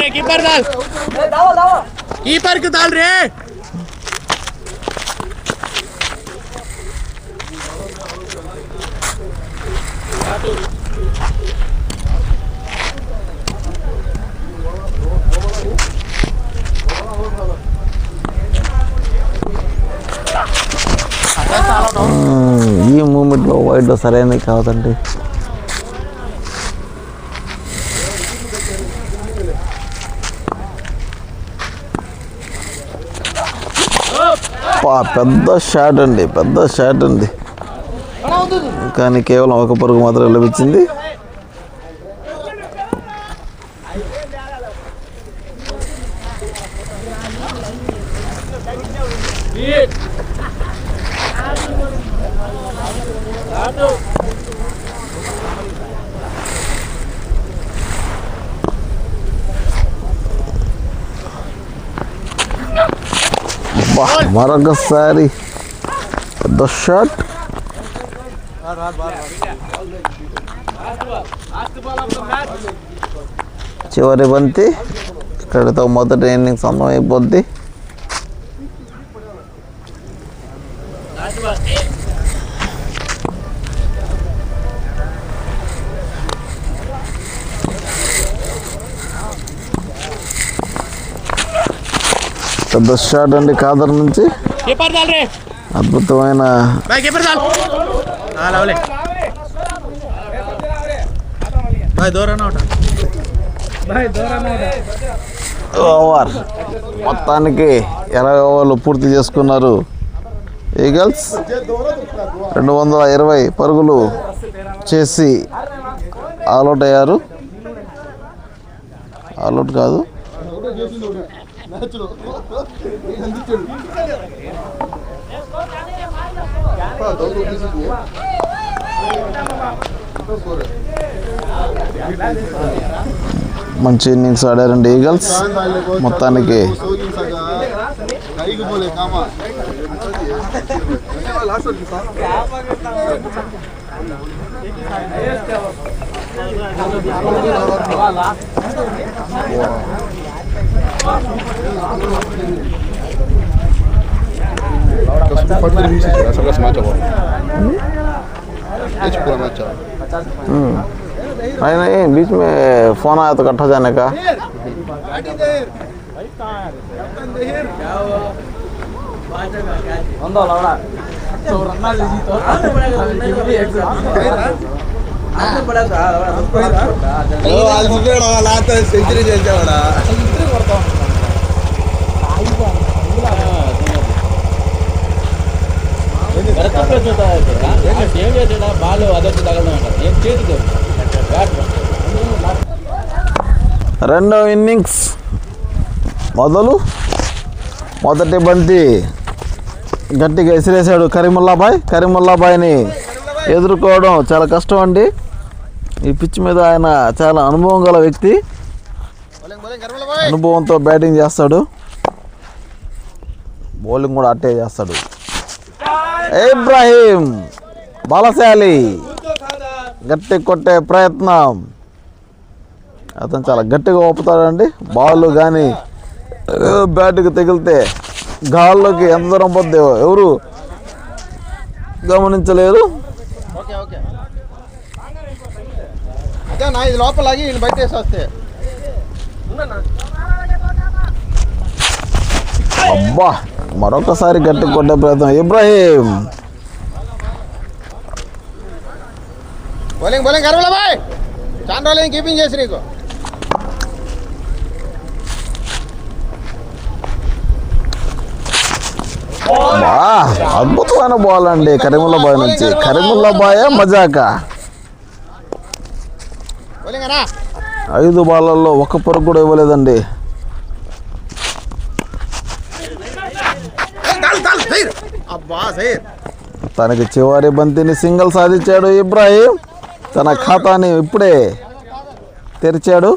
ఈ మూమెంట్లో వైడ్ సరైనది కాదండి. పెద్ద షాట్ అండి, పెద్ద షాట్ అండి. కానీ కేవలం 1 పరుగు మాత్రమే లభించింది. మరొకసారి పెద్ద షాట్. చివరి బంతి. ఇక్కడితో మొదటి ఇన్నింగ్స్ అందం అయిపోద్ది. పెద్ద షాట్ అండి ఖాదర్ నుంచి. అద్భుతమైన ఓవర్. మొత్తానికి 20 ఓవర్లు పూర్తి చేసుకున్నారు ఈగల్స్. 220 పరుగులు చేసి ఆల్అౌట్ అయ్యారు. ఆల్అౌట్ కాదు, మంచి ఇన్నింగ్స్ ఆడారండి ఈగల్స్. మొత్తానికి नहीं नहीं बीच में फोन आया तो इकट्ठा जाने का సెంచరీ చేసేవాడా రెండో ఇన్నింగ్స్ మొదటి బంతి గట్టిగా విసిరేశాడు కరీముల్లాబాయ్ని ఎదుర్కోవడం చాలా కష్టం అండి. ఈ పిచ్ మీద ఆయన చాలా అనుభవం గల వ్యక్తి, అనుభవంతో బ్యాటింగ్ చేస్తాడు, బౌలింగ్ కూడా అట్టే చేస్తాడు. ఇబ్రాహీం బలశాలి, గట్టి కొట్టే ప్రయత్నం, అతను చాలా గట్టిగా ఊపుతాడండి. బాల్ కానీ బ్యాట్కి తగిలితే గాల్లోకి ఎంత దూరం పోద్ది ఎవరు గమనించలేరు. లోపలాగి బయట వస్తే అబ్బా మరొకసారి గట్టి కొట్టే ప్రయత్నం. ఇబ్రాహీం బౌలింగ్ కరవలా బాయ్, చాలా రోజులు కీపింగ్ చేసి నీకు. అద్భుతమైన బాల్ అండి కరీముల్లాబాయ్ నుంచి. కరీముల్లాబాయ్ మజాకా 5 బాళ్ళల్లో 1 పరుగు కూడా ఇవ్వలేదండి. తనకి చివరి బంతిని సింగిల్ సాధించాడు ఇబ్రాహీం. తన ఖాతాని ఇప్పుడే తెరిచాడు.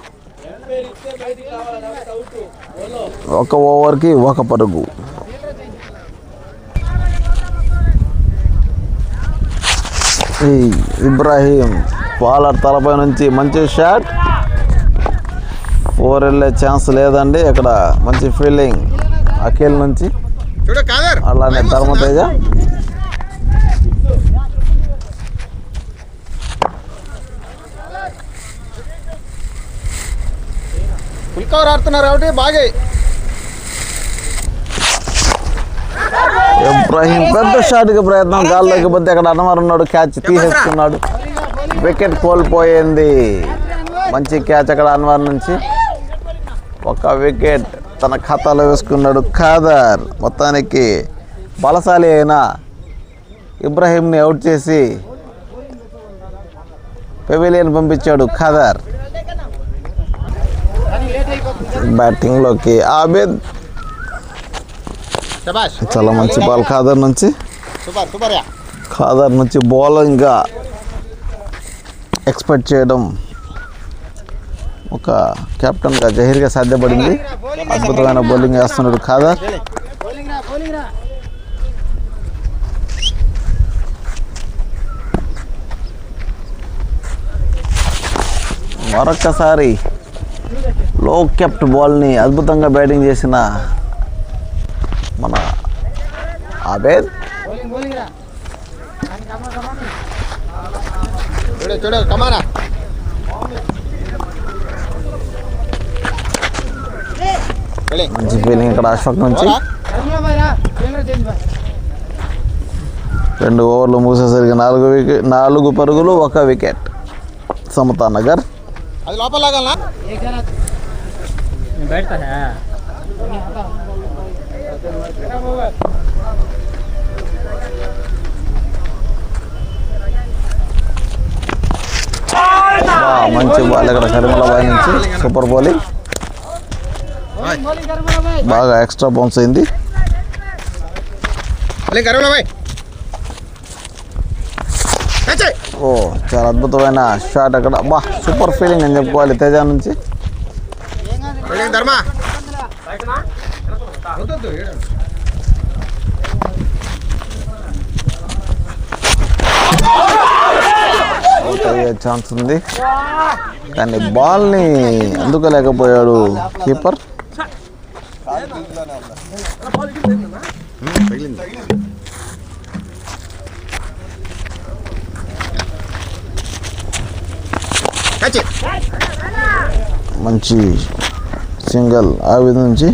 1 ఓవర్కి 1 పరుగు. ఇబ్రాహీం బౌలర్ తలపై నుంచి మంచి షాట్, 4 వెళ్ళే ఛాన్స్ లేదండి. ఇక్కడ మంచి ఫీల్డింగ్ అఖిల్ నుంచి, అలానే ధర్మతేజ. ఫుల్ కవర్ ఆడుతున్నారు కాబట్టి బాగా. ఇబ్రాహీం పెద్ద షాట్కి ప్రయత్నం, గాల్లోకి పోతే అక్కడ అన్వర్ ఉన్నాడు, క్యాచ్ తీసేసుకున్నాడు. వికెట్ కోల్పోయింది. మంచి క్యాచ్ అక్కడ అన్వర్ నుంచి. 1 వికెట్ తన ఖాతాలో వేసుకున్నాడు ఖాదర్. మొత్తానికి బలశాలి అయిన ఇబ్రాహీంని అవుట్ చేసి పెవిలియన్ పంపించాడు ఖాదర్. బ్యాటింగ్లోకి ఆబిద్. చాలా మంచి బాల్ ఖాదర్ నుంచి. ఖాదర్ నుంచి బౌలింగ్గా ఎక్స్పెక్ట్ చేయడం ఒక కెప్టెన్గా జహీర్గా సాధ్యపడింది. అద్భుతమైన బౌలింగ్ వేస్తున్నాడు ఖాదర్. మరొక్కసారి లో కెప్ట్ బాల్ని అద్భుతంగా బ్యాటింగ్ చేసిన మన ఆబేద్. మంచి ఫీలింగ్ ఇక్కడ అశ్వక్ నుంచి. 2 ఓవర్లు ముగిసేసరికి 4 పరుగులు 1 వికెట్. సమతా నగర్. అది లోపల లాగాలనా? మంచి బాల్ ఇక్కడ కరీముల్లాబాయ్ నుంచి. సూపర్ బౌలింగ్, బాగా ఎక్స్ట్రా బౌన్స్ అయింది. ఓ చాలా అద్భుతమైన షాట్ అక్కడ. బా సూపర్ ఫీలింగ్ అని చెప్పుకోవాలి తేజ నుంచి. అవుట్ అయ్యే ఛాన్స్ ఉంది, కానీ బాల్ని అందుకోలేకపోయాడు కీపర్. మంచి సింగల్ ఆవిధ నుంచి.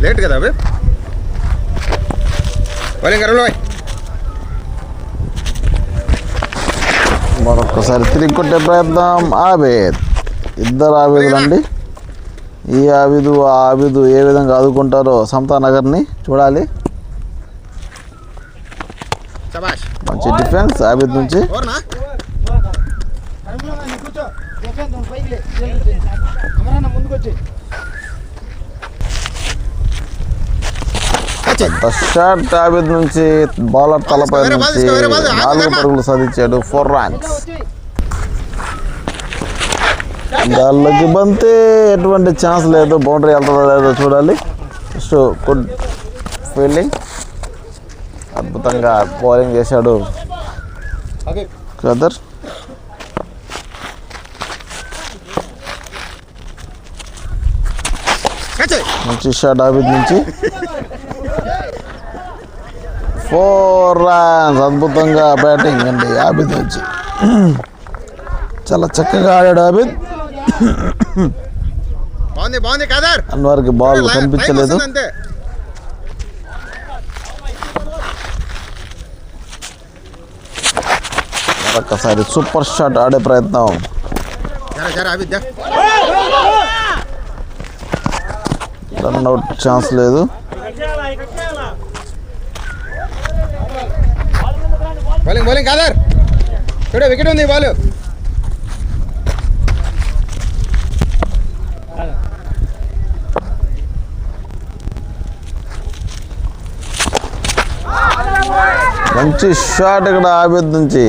లేట్ కదా అవి మరొకసారి తిరిగి కొట్టే ప్రయత్నం. ఆబిద్, ఇద్దరు ఆబిదులు అండి. ఈ ఆబిదు ఆ ఆబిదు ఏ విధంగా ఆదుకుంటారో సమతా నగర్ని చూడాలి. మంచి డిఫెన్స్ ఆబిద్ నుంచి. షాట్ ఆబిద్ నుంచి బౌలర్ తలపై నుంచి 4 పరుగులు సాధించాడు. 4 runs. గాల్లోకి బంతే ఎటువంటి ఛాన్స్ లేదు, బౌండరీ వెళ్తుందో లేదో చూడాలి. సో గుడ్ ఫీల్డింగ్, అద్భుతంగా బౌలింగ్ చేశాడు ఖదర్. మంచి షాట్ ఆబిద్ నుంచి. 4 runs. అద్భుతంగా బ్యాటింగ్ అండి ఆబిద్ నుంచి. చాలా చక్కగా ఆడాడు ఆబిద్. అన్వర్కి బాల్ కనిపించలేదు. మరొకసారి సూపర్ షాట్ ఆడే ప్రయత్నం. రన్అట్ ఛాన్స్ లేదు. బౌలింగ్ కాదర్ చూడే, వికెట్ ఉంది బాల్. మంచి షాట్ ఇక్కడ ఆబిద్ నుంచి.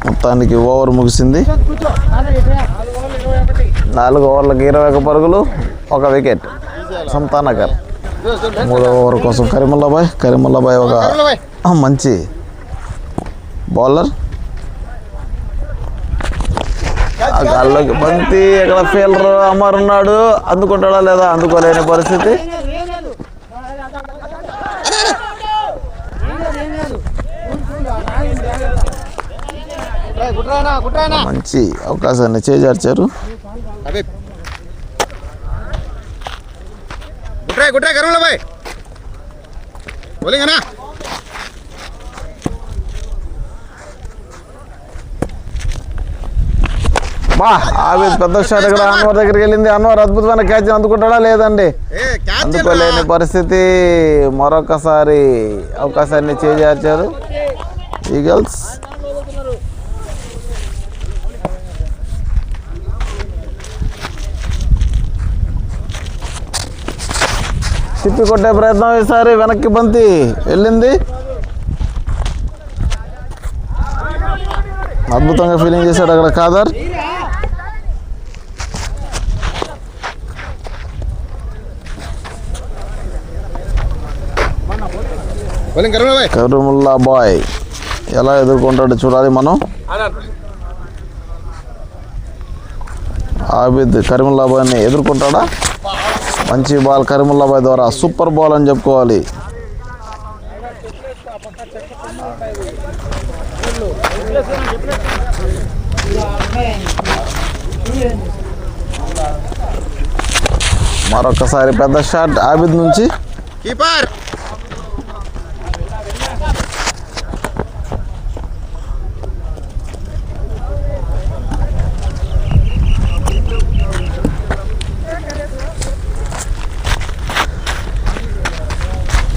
మొత్తానికి ఓవర్ ముగిసింది. 4 ఓవర్లకు 21 పరుగులు, 1 వికెట్. సమతానగర్. 3వ ఓవర్ కోసం కరీముల్లాబాయ్ ఒక మంచి బౌలర్. గాల్లోకి బంతి, ఇక్కడ ఫీల్డర్ అమర్ ఉన్నాడు, అందుకుంటాడా లేదా, అందుకోలేని పరిస్థితి. మంచి అవకాశాన్ని చేజార్చారు. ఆబిద్ పెద్ద షాట్ ఇక్కడ అన్వర్ దగ్గరికి వెళ్ళింది. అన్వర్ అద్భుతమైన క్యాచ్ అందుకుంటాడా లేదండి, అందుకోలేని పరిస్థితి. మరొకసారి అవకాశాన్ని చేజార్చారు ఈగల్స్. తిప్పి కొట్టే ప్రయత్నం, ఈసారి వెనక్కి బంతి వెళ్ళింది. అద్భుతంగా ఫీలింగ్ చేశాడు అక్కడ ఖాదర్. కరీముల్లాబాయ్ ఎలా ఎదుర్కొంటాడో చూడాలి మనం. ఆబిద్ కరీముల్లాబాయ్ని ఎదుర్కొంటాడా? మంచి బాల్ కరీముల్లాబాయ్ ద్వారా, సూపర్ బాల్ అని చెప్పుకోవాలి. మరొకసారి పెద్ద షాట్ ఆబిద్ నుంచి. కీపర్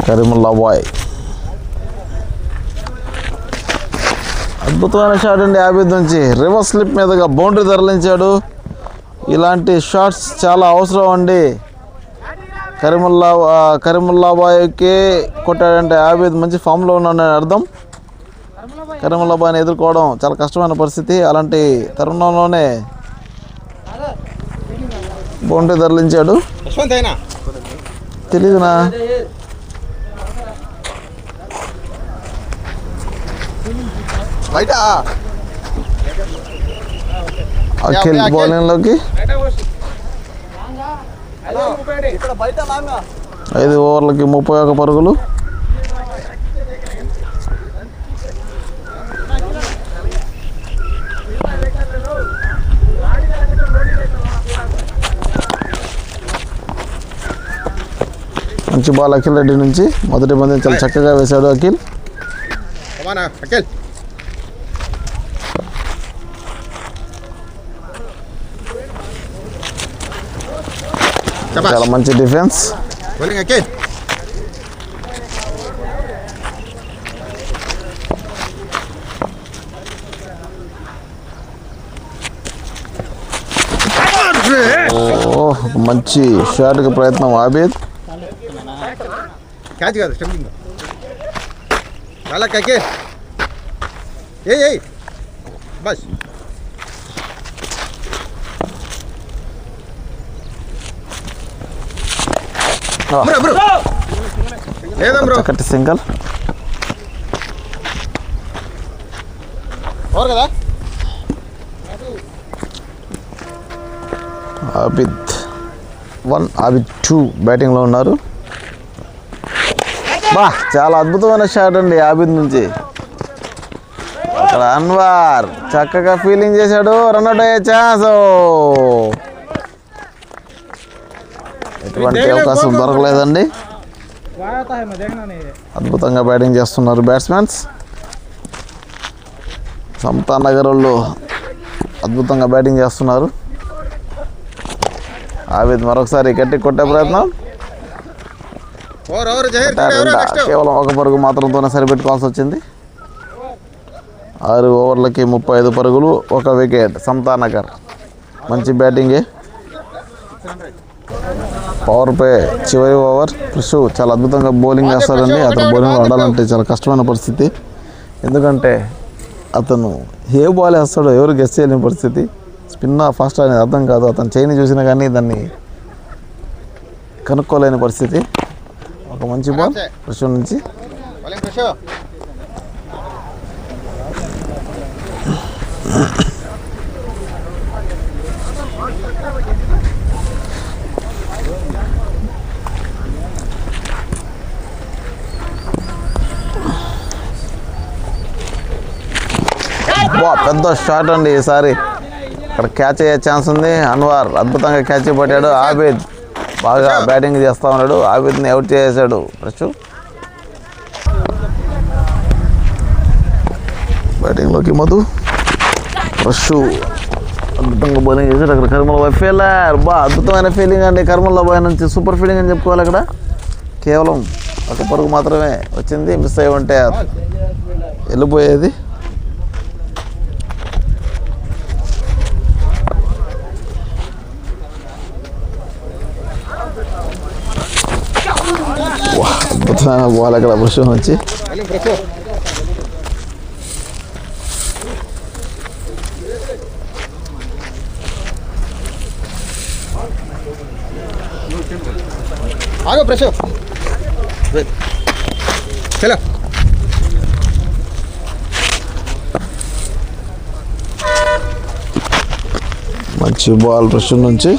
కరీముల్లాబాయ్ అద్భుతమైన షాట్ అండి ఆబిద్ నుంచి. రివర్స్ స్లిప్ మీదుగా బౌండరీ తరలించాడు. ఇలాంటి షాట్స్ చాలా అవసరం అండి. కరీముల్లాబాయ్కి కొట్టాడంటే ఆబిద్ మంచి ఫామ్లో ఉన్నాడని అర్థం. కరీముల్లాబాయ్ని ఎదుర్కోవడం చాలా కష్టమైన పరిస్థితి. అలాంటి తరుణంలోనే బౌండరీ తరలించాడు. యశ్వంత్ అయినా తెలీదునా? బయట అఖిల్ బౌలింగ్లోకి 5 ఓవర్లకి 31 పరుగులు. మంచి బాల్ అఖిల్ రెడ్డి నుంచి. మొదటి బంతి చాలా చక్కగా వేశాడు అఖిల్. అఖిల్ చాలా మంచి డిఫెన్స్. బౌలింగ్ అఖిల్. మంచి షాట్కి ప్రయత్నం ఆబిద్. క్యాచ్ కాదు స్టంపింగ్. వాళ్ళకి అఖిల్ ఏ బస్. చక్కటి సింగల్. ఓవర్ కదా. ఆబిద్ 1, ఆబిద్ 2 బ్యాటింగ్లో ఉన్నారు. బా చాలా అద్భుతమైన షాట్ అండి ఆబిద్ నుంచి. అక్కడ అన్వర్ చక్కగా ఫీలింగ్ చేశాడు. రన్అట్ అయ్యే ఛాన్స్. ఎటువంటి అవకాశం దొరకలేదండి. అద్భుతంగా బ్యాటింగ్ చేస్తున్నారు బ్యాట్స్మెన్స్. సమతా నగర్ వాళ్ళు అద్భుతంగా బ్యాటింగ్ చేస్తున్నారు. ఆబిద్ మరొకసారి గట్టి కొట్టే ప్రయత్నం. కేవలం 1 పరుగు మాత్రంతోనే సరిపెట్టుకోవాల్సి వచ్చింది. 6 ఓవర్లకి 35 పరుగులు, 1 వికెట్. సమతా నగర్ మంచి బ్యాటింగే. పవర్ ప్లే చివరి ఓవర్. కృషి చాలా అద్భుతంగా బౌలింగ్ చేస్తాడండి. అతను బౌలింగ్లో ఆడాలంటే చాలా కష్టమైన పరిస్థితి. ఎందుకంటే అతను ఏ బాల్ వేస్తాడో ఎవరు గెస్ చేయలేని పరిస్థితి. స్పిన్నా ఫాస్ట్ అనేది అర్థం కాదు. అతను చేయని చూసినా కానీ దాన్ని కనుక్కోలేని పరిస్థితి. ఒక మంచి బాల్ కృషి నుంచి. పెద్ద షాట్ అండి ఈసారి. ఇక్కడ క్యాచ్ అయ్యే ఛాన్స్ ఉంది. అన్వర్ అద్భుతంగా క్యాచ్ పట్టాడు. ఆబిద్ బాగా బ్యాటింగ్ చేస్తూ ఉన్నాడు. ఆబిద్ని అవుట్ చేశాడు ప్రశు. బ్యాటింగ్లోకి మధు. ప్రశు అద్భుతంగా బౌలింగ్ చేశాడు. అక్కడ కర్మల బాయ్ ఫీల్డర్. అద్భుతమైన ఫీలింగ్ అండి కర్మల బాయ్ నుంచి. సూపర్ ఫీలింగ్ అని చెప్పుకోవాలి. అక్కడ కేవలం 1 పరుగు మాత్రమే వచ్చింది. మిస్ అయ్యి ఉంటే వెళ్ళిపోయేది. అద్భుతమైన బాల్ అక్కడ పుష్పం వచ్చి. ఆగో ప్రెష్ చలో. మంచి బాల్ పుష్పం నుంచి.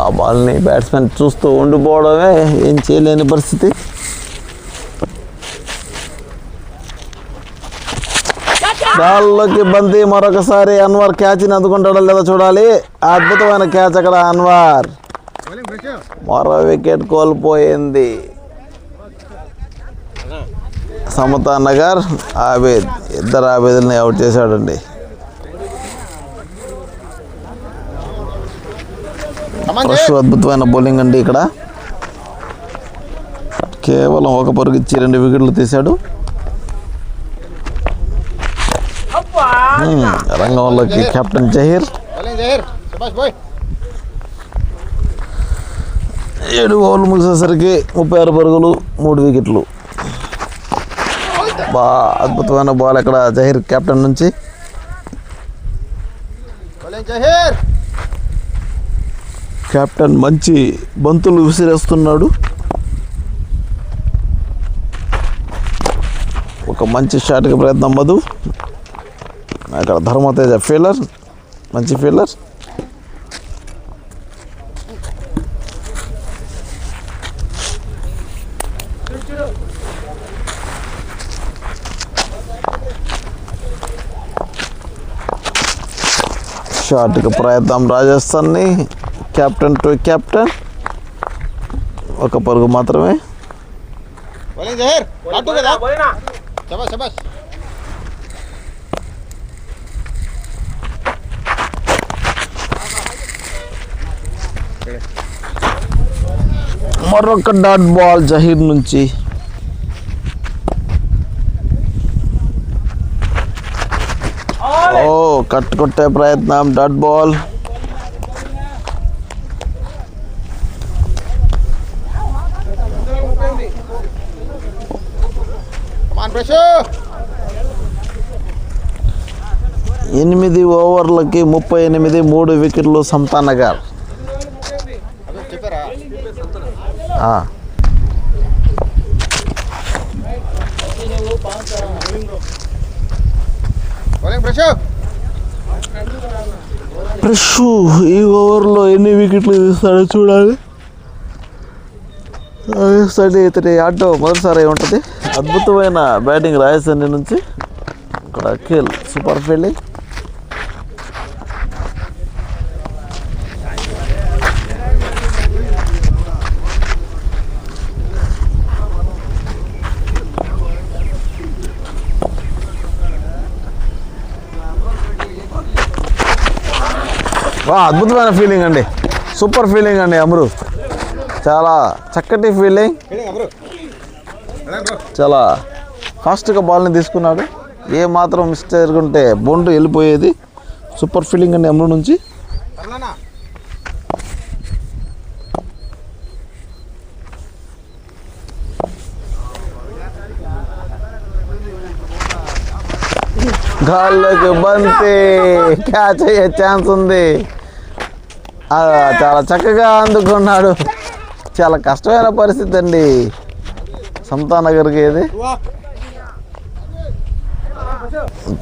ఆ బాల్ని బ్యాట్స్మెన్ చూస్తూ ఉండిపోవడమే, ఏం చేయలేని పరిస్థితి. బాల్లోకి బంతి. మరొకసారి అన్వర్ క్యాచ్ని అందుకుంటాడో లేదో చూడాలి. అద్భుతమైన క్యాచ్ అక్కడ అన్వర్. మరో వికెట్ కోల్పోయింది సమతా నగర్. ఆబిద్ 2 ఆబిద్ని అవుట్ చేశాడండి. ప్రశు అద్భుతమైన బౌలింగ్ అండి. ఇక్కడ కేవలం 1 పరుగు ఇచ్చి 2 వికెట్లు తీశాడు. రంగంలోకి కెప్టెన్ జహీర్. 7 ఓవర్లు ముగిసేసరికి 36 పరుగులు, 3 వికెట్లు. అద్భుతమైన బాల్ అక్కడ జహీర్ కెప్టెన్ నుంచి. బౌలింగ్ జహీర్. కెప్టెన్ మంచి బంతులు విసిరేస్తున్నాడు. ఒక మంచి షాట్కి ప్రయత్నం మధు. అక్కడ ధర్మతేజ ఫీల్డర్, మంచి ఫీల్డర్. షాట్కి ప్రయత్నం రాజస్థాన్ని. కెప్టెన్ టు కెప్టెన్, ఒక పరుగు మాత్రమే. బౌలింగ్ జహీర్. అటు కదా. శబాష్ శబాష్. మరొక డాట్ బాల్ జహీర్ నుంచి. ఓ కట్ కొట్టే ప్రయత్నం, డాట్ బాల్. కమాన్ ప్రెషు. 8 ఓవర్లకి 38, 3 వికెట్లు సంతానగర్. చెప్పారా? బౌలింగ్ ప్రెషు. ప్రెషు ఈ ఓవర్లో ఎన్ని వికెట్లు తీస్తాడో చూడాలి. రాజస్థాన్ ఇతని ఆటో మొదటిసారి ఉంటుంది. అద్భుతమైన బ్యాటింగ్ రాజస్థాన్ నుంచి. ఇక్కడ అఖిల్ సూపర్ ఫీల్డింగ్. అద్భుతమైన ఫీలింగ్ అండి, సూపర్ ఫీలింగ్ అండి అమరు. చాలా చక్కటి ఫీలింగ్. చాలా ఫాస్ట్గా బాల్ని తీసుకున్నాడు. ఏ మాత్రం మిస్టేక్ ఉంటే బౌండరీ వెళ్ళిపోయేది. సూపర్ ఫీలింగ్ అండి అమరు నుంచి. గాల్లోకి బంతి, క్యాచ్ అయ్యే ఛాన్స్ ఉంది. చాలా చక్కగా అందుకున్నాడు. చాలా కష్టమైన పరిస్థితి అండి సంతానగర్కి. ఇది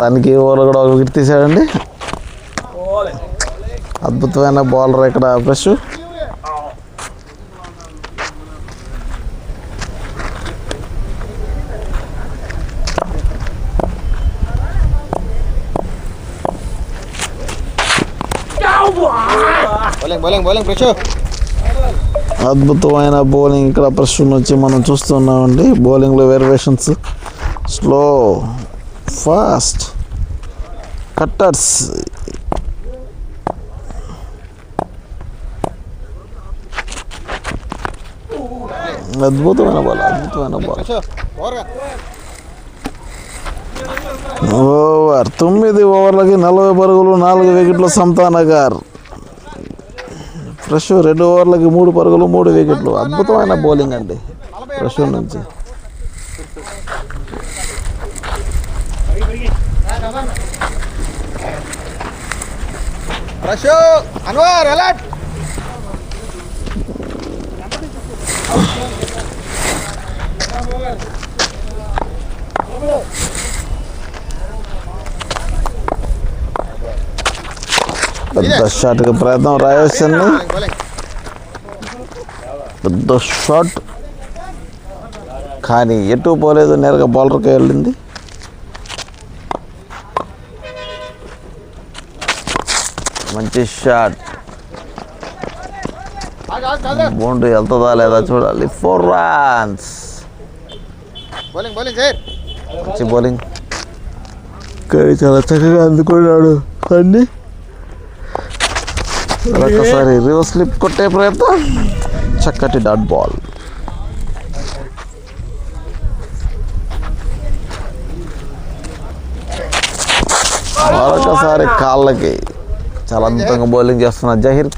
తనకి ఓవర్లో కూడా ఒక వికెట్ తీసాడండి. అద్భుతమైన బౌలర్ ఇక్కడ ఫ్రెష్. అద్భుతమైన బౌలింగ్ ఇక్కడ ఫ్రెష్ నుంచి మనం చూస్తున్నామండి. బౌలింగ్లో వేరియేషన్స్, స్లో, ఫాస్ట్, కట్టర్స్. అద్భుతమైన బాల్, అద్భుతమైన బాల్. ఓవర్ 9 ఓవర్లకి 40 పరుగులు, 4 వికెట్లు సంతానగర్. ఫ్రెష్ 2 ఓవర్లకి 3 పరుగులు, 3 వికెట్లు. అద్భుతమైన బౌలింగ్ అండి ఫ్రెష్ నుంచి. Fresh Anwar alert. పెద్ద షాట్కి ప్రయత్నం రాజస్థాన్. పెద్ద షాట్ కానీ ఎటు పోలేదు, నేరుగా బౌలర్కి వెళ్ళింది. మంచి షాట్. బౌండరీ వెళ్తుందా లేదా చూడాలి. 4 runs. మంచి బౌలింగ్ కానీ చాలా చక్కగా అందుకున్నాడు అన్ని. ఒకసారి రివర్స్ స్లిప్ కొట్టే ప్రయత్నం, చక్కటి డాట్ బాల్. మరొకసారి కాళ్ళకి చాలా అద్భుతంగా బౌలింగ్ చేస్తున్న జహీర్.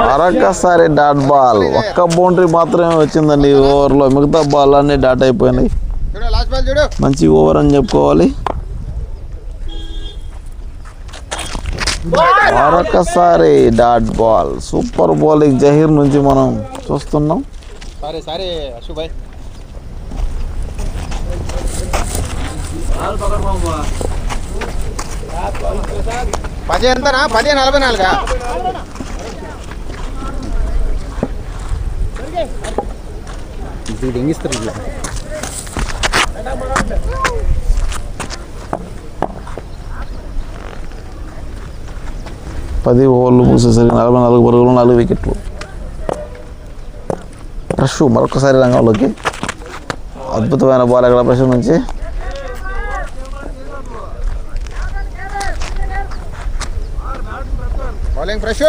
మరొకసారి డాట్ బాల్. ఒక్క బౌండరీ మాత్రమే వచ్చిందండి ఈ ఓవర్లో, మిగతా బాల్ అన్నీ డాట్ అయిపోయినాయి. మంచి ఓవర్ అని చెప్పుకోవాలి. మరొకసారి dot ball. Super bowling Zaheer నుంచి మనం చూస్తున్నాం. సారీ సారీ అశు భాయ్. పది ఎంతనా? 10:44. పది ఓవర్లు పూసేసరికి 44 పరుగులు, 4 వికెట్లు. రష్ మరొకసారి రంగంలోకి. అద్భుతమైన బాల్ ఎక్కడ ప్రశ్న నుంచి. Bowling fresh.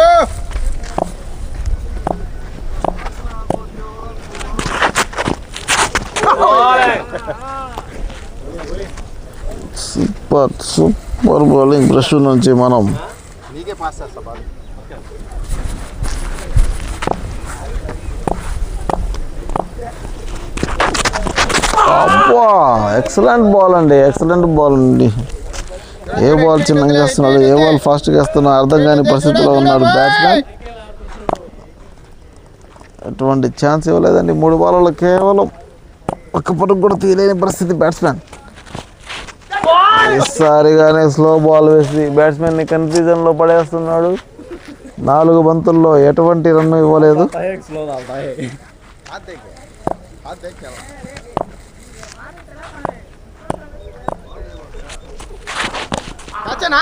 సూపర్ బౌలింగ్ ప్రశ్న నుంచి మనం నీకే పాస్ చేస్తా బాల్. అబ్బా ఎక్సలెంట్ బాల్ అండి, ఎక్సలెంట్ బాల్ అండి. ఏ బాల్ చిన్నగా వేస్తున్నాడు, ఏ బాల్ ఫాస్ట్గా వేస్తున్నాడు అర్థం కాని పరిస్థితిలో ఉన్నాడు బ్యాట్స్మెన్. ఎటువంటి ఛాన్స్ ఇవ్వలేదండి. 3 బాల్లో కేవలం ఒక్క పరుగు కూడా తీయలేని పరిస్థితి బ్యాట్స్మెన్. ఈసారిగానే స్లో బాల్ వేసి బ్యాట్స్మెన్ని కన్ఫ్యూజన్లో పడేస్తున్నాడు. 4 బంతుల్లో ఎటువంటి రన్ను ఇవ్వలేదు.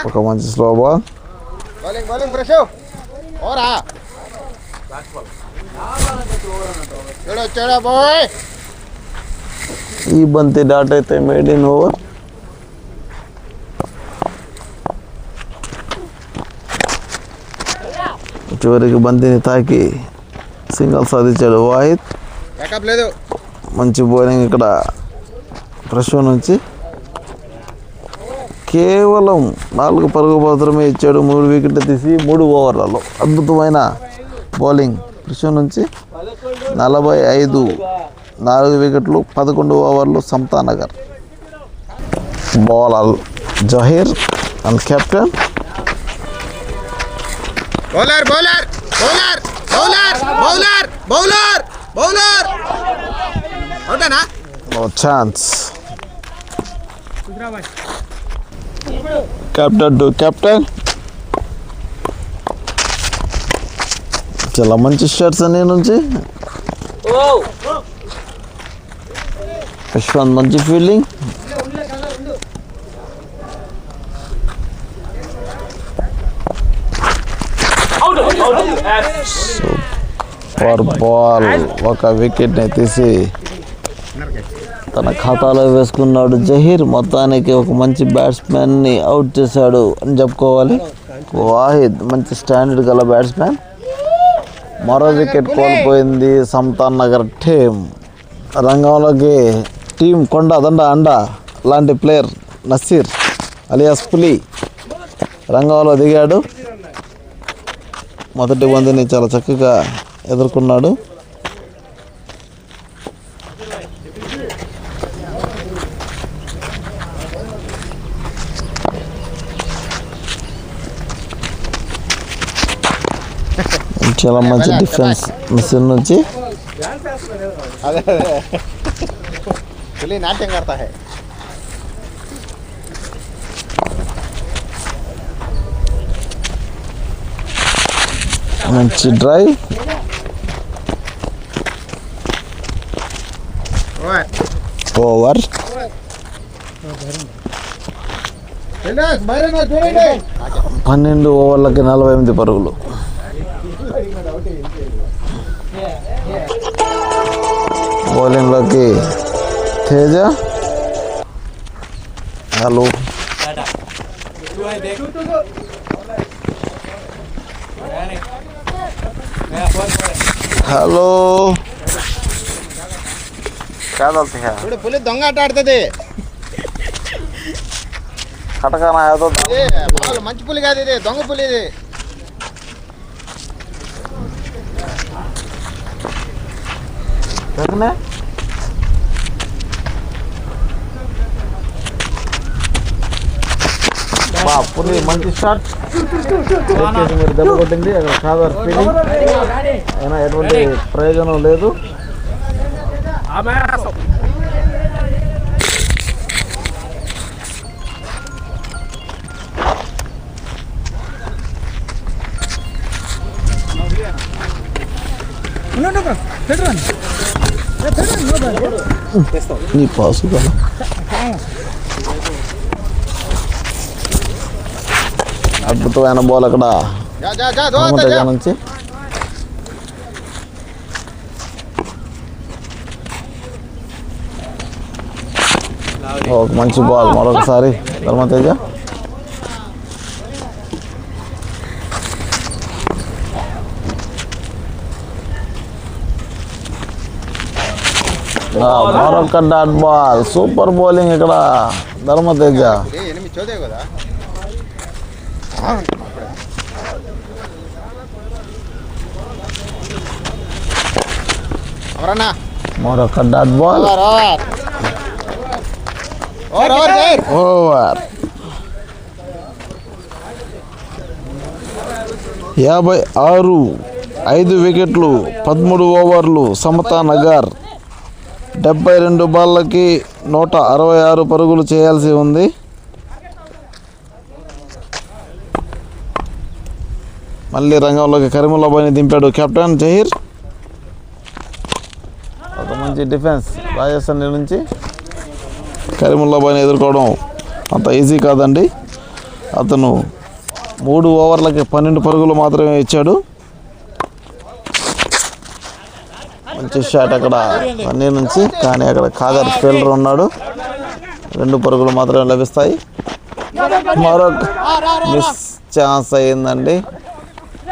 ఒక మంచి స్లో బాల్. Bowling fresh. ఓరా చూడు బాయ్. ఈ బంతి డాట్ అయితే మేడ్ ఇన్ ఓవర్. చివరికి బంతిని తాకి సింగల్ సాధించాడు వాహిద్. బ్యాకప్ లేదు. మంచి బౌలింగ్ ఇక్కడ ఫ్రెష్ నుంచి. కేవలం 4 పరుగు మాత్రమే ఇచ్చాడు. 3 వికెట్లు తీసి 3 ఓవర్లలో. అద్భుతమైన బౌలింగ్ ఫ్రెష్ నుంచి. 45, 4 వికెట్లు, 11 ఓవర్లు Samathanagar. Bowler Zaheer and captain. Bowler bowler bowler bowler bowler bowler bowler అవుతానా? No chance. Captain to captain. చాలా మంచి షాట్స్ అన్ని నుంచి. యశ్వంత్ మంచి ఫీల్డింగ్. Super ball. ఒక వికెట్ని తీసి తన ఖాతాలో వేసుకున్నాడు జహీర్. మొత్తానికి ఒక మంచి బ్యాట్స్మెన్ని అవుట్ చేశాడు అని చెప్పుకోవాలి. వాహిద్ మంచి స్టాండర్డ్ గల బ్యాట్స్మెన్. మరో వికెట్ కోల్పోయింది సమతాన్ నగర్ టీం. రంగంలోకి టీం కొండ దండ అండ లాంటి ప్లేయర్ నసీర్ అలియాస్ పులి రంగంలో దిగాడు. మొదటి బంతిని చాలా చక్కగా ఎదుర్కొన్నాడు. చాలా మంచి డిఫెన్స్ మిషన్ నుంచి. అదే పులి నాట్యం करता है. మంచి డ్రైవ్. ఓవర్. 12 ఓవర్లకి 48 పరుగులు. బౌలింగ్లోకి తేజ. హలో హలో చూడు పులి దొంగ ఆట ఆడుతుంది. కటకానా బాల్ మంచి పులి కాదు, ఇది దొంగ పులి. ఇది పులి మంచి షాట్ మీరు దెబ్బ కొట్టింది. అక్కడ ఖాదర్ ఫీలింగ్ అయినా ఎటువంటి ప్రయోజనం లేదు. నీ పాసు కదా అద్భుతమైన బాల్ అక్కడ నుంచి ఒక మంచి బాల్ మరొకసారి ధర్మతేజ. మరొక డాట్ బాల్. సూపర్ బౌలింగ్ ఇక్కడ ధర్మతేజ. మరొక డాట్ బాల్. ఓవర్. 56, 5 వికెట్లు, 13 ఓవర్లు. సమతా నగర్ 72 బాళ్ళకి 166 పరుగులు చేయాల్సి ఉంది. మళ్ళీ రంగంలోకి కరీముల్లాబాయ్ని దింపాడు కెప్టెన్ జహీర్. ఒక మంచి డిఫెన్స్ రాజస్థాన్ నుంచి. కరీముల్లాబాయ్ని ఎదుర్కోవడం అంత ఈజీ కాదండి. అతను 3 ఓవర్లకి 12 పరుగులు మాత్రమే ఇచ్చాడు. మంచి షాట్ అక్కడ అన్నీ నుంచి, కానీ అక్కడ ఖాదర్ ఫీల్డర్ ఉన్నాడు. 2 పరుగులు మాత్రమే లభిస్తాయి. మరొక మిస్ ఛాన్స్ అయ్యిందండి.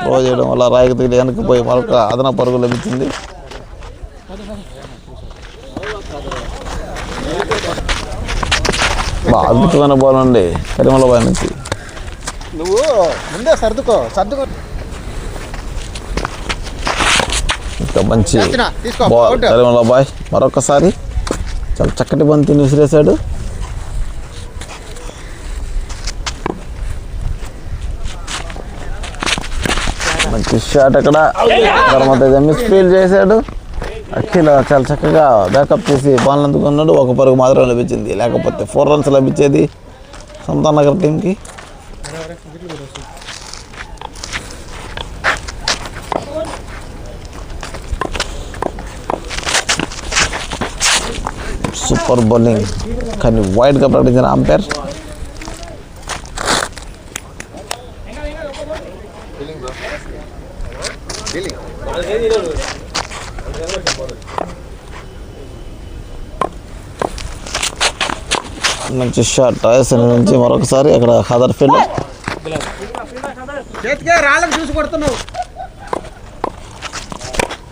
త్రో చేయడం వల్ల రాయికి తగిలి వెనక్కిపోయి మరొక అదన పరుగు లభించింది. అద్భుతమైన బాల్ అండి కరీముల్లాబాయ్ నుంచి. నువ్వు ముందే సర్దుకో. ఇంకా మంచి బాల్ కరీముల్లాబాయ్. మరొకసారి చాలా చక్కటి బంతిని విసిరేశాడు. మంచి షాట్ అక్కడ ధర్మతేజ మిస్ ఫీల్ చేశాడు. అఖిల్ చాలా చక్కగా బ్యాకప్ చేసి బాల్ అందుకున్నాడు. 1 పరుగు మాత్రమే లభించింది. లేకపోతే 4 రన్స్ లభించేది సమతా నగర్ టీంకి. సూపర్ బౌలింగ్ కానీ వైడ్గా ప్రకటించిన అంపైర్. మంచి షాట్ రాజస్థాన్ నుంచి. మరొకసారి అక్కడ ఖాదర్ ఫీల్డర్.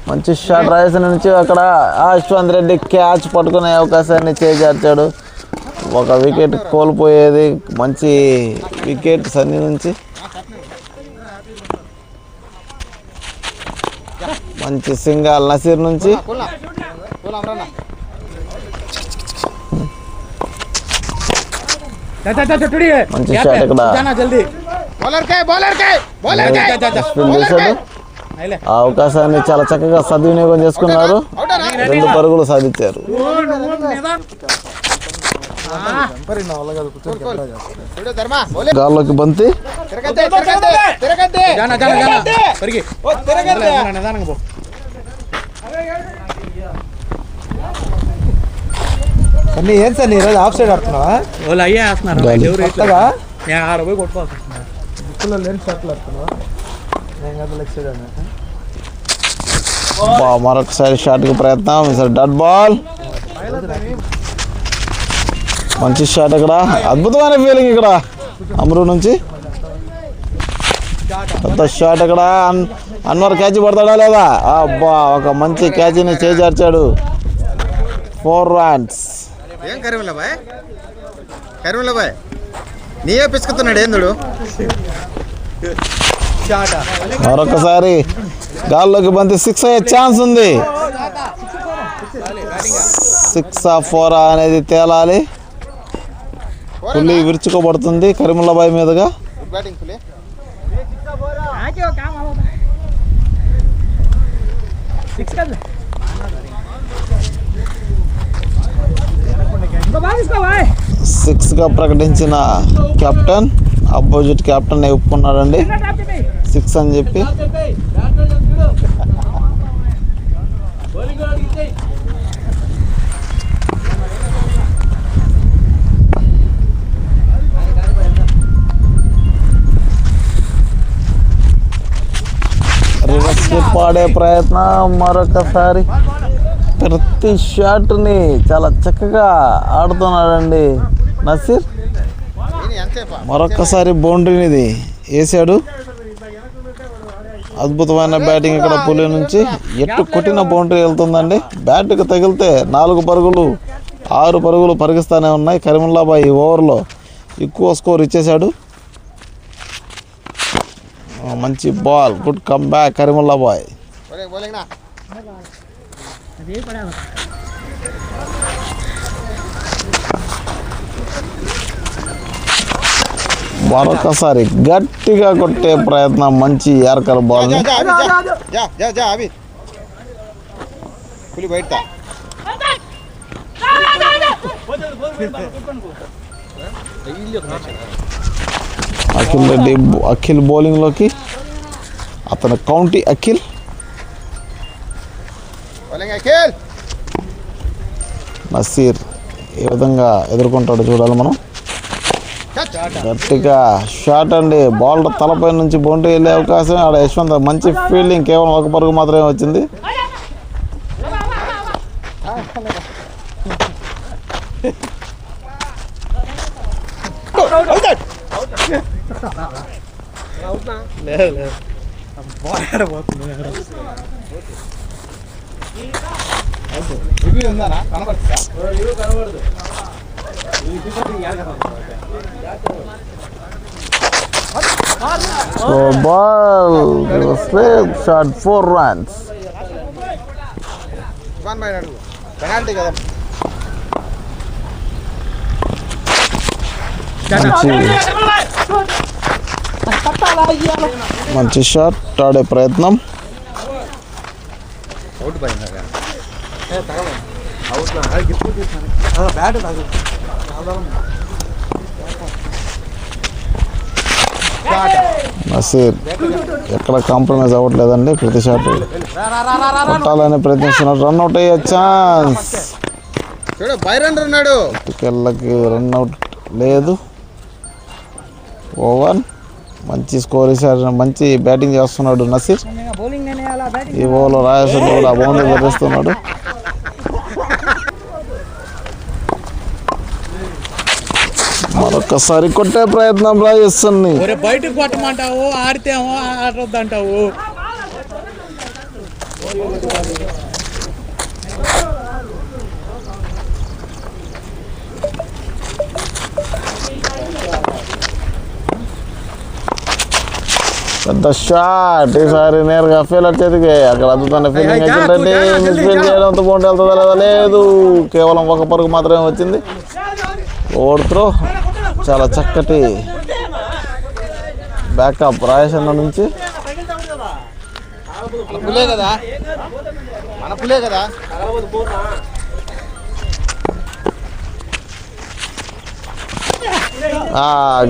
మంచి షాట్ రాజస్థాన్ నుంచి. అక్కడ యశ్వంత్ రెడ్డి క్యాచ్ పట్టుకునే అవకాశాన్ని చేజార్చాడు. 1 వికెట్ కోల్పోయేది. మంచి వికెట్ సన్నీ నుంచి. మంచి సింగల్ నసీర్ నుంచి. మంచి షాట్ ఇక్కడ చేశాడు. ఆ అవకాశాన్ని చాలా చక్కగా సద్వినియోగం చేసుకున్నారు. 2 పరుగులు సాధించారు. గాల్లోకి బంతి. ఏం సార్ ఈరోజు ఆఫ్ సైడ్ ఆడుతున్నావా? వాళ్ళు అయ్యే వేస్తున్నారు. మరొకసారి షాట్కి ప్రయత్నం. Dot ball. మంచి షాట్ అక్కడ. అద్భుతమైన ఫీలింగ్ ఇక్కడ అమరు నుంచి. పెద్ద షాట్ అక్కడ. అన్వర్ క్యాచ్ పడతాడా లేదా? అబ్బా, ఒక మంచి క్యాచ్ని చేజార్చాడు. 4 runs. ఏం కరీముల్లాబాయ్ నీయే పిసుకుతున్నాడు ఏందుడు. మరొకసారి గాల్లోకి బంతి 6 అయ్యే ఛాన్స్ ఉంది. 6 or 4 అనేది తేలాలి. పులి విరుచుకోబడుతుంది కరీముల్లాబాయ్ మీదుగా. గుడ్ బ్యాటింగ్ పులి. సిక్స్ గా ప్రకటించిన కెప్టెన్ అపోజిట్ కెప్టెన్ ఒప్పుకున్నాడండి 6 అని చెప్పి. రివర్స్ స్లిప్ ఆడే ప్రయత్నం మరొకసారి. ప్రతి షాట్ని చాలా చక్కగా ఆడుతున్నాడండి నసీర్. మరొక్కసారి బౌండరీని వేసాడు. అద్భుతమైన బ్యాటింగ్ ఇక్కడ పులి నుంచి. ఎట్టు కొట్టిన బౌండరీ వెళ్తుందండి. బ్యాట్కి తగిలితే 4 పరుగులు 6 పరుగులు పరిగిస్తూనే ఉన్నాయి. కరీముల్లాబాయ్ ఈ ఓవర్లో ఎక్కువ స్కోర్ ఇచ్చేశాడు. మంచి బాల్, గుడ్ కమ్ బ్యాక్ కరీముల్లాబాయ్. మరొకసారి గట్టిగా కొట్టే ప్రయత్నం, మంచి యార్కర్ బాల్. పులి బయట అఖిల్ బౌలింగ్లోకి. అతను కౌంటీ అఖిల్. నసీర్ ఏ విధంగా ఎదుర్కొంటాడో చూడాలి మనం. గట్టిగా షాట్ అండి. బాల్ తలపై నుంచి బౌండరీ వెళ్ళే అవకాశం. ఆడ యశ్వంత్ మంచి ఫీల్డింగ్, కేవలం 1 పరుగు మాత్రమే వచ్చింది. So ball straight shot 4 runs. Penalty కదా. మంచి షాట్ ఆడే ప్రయత్నం. నసీర్ ఎక్కడ కాంప్రమైజ్ అవ్వట్లేదండి. ప్రతి షాట్ కొట్టాలని ప్రయత్నిస్తున్నాడు. రన్అట్ అయ్యే ఛాన్స్. టికెళ్ళకి రన్అట్ లేదు. ఓవర్. మంచి స్కోర్ ఇచ్చారు. మంచి బ్యాటింగ్ చేస్తున్నాడు నసీర్. ఈ ఓవర్లో రాజేశ్వర్ కూడా బౌండరీ ధరిస్తున్నాడు. మరొకసారి కొట్టే ప్రయత్నం రాజేశ్వర్ ని. బయటకు కొట్టమంటావు, ఆడితేమో ఆడొద్దంటావు. పెద్ద షాట్. ఈసారి నేరుగా ఫీల్డర్ చేతికి. అక్కడ అద్భుతమైన ఫీల్డింగ్ వచ్చిందండి. మిస్ ఫీల్డ్ చేయడంతో బౌండరీ వెళ్తుందా లేదా? లేదు, కేవలం 1 పరుగు మాత్రమే వచ్చింది. Over throw. చాలా చక్కటి బ్యాకప్ రాజేశ్వర నుంచి.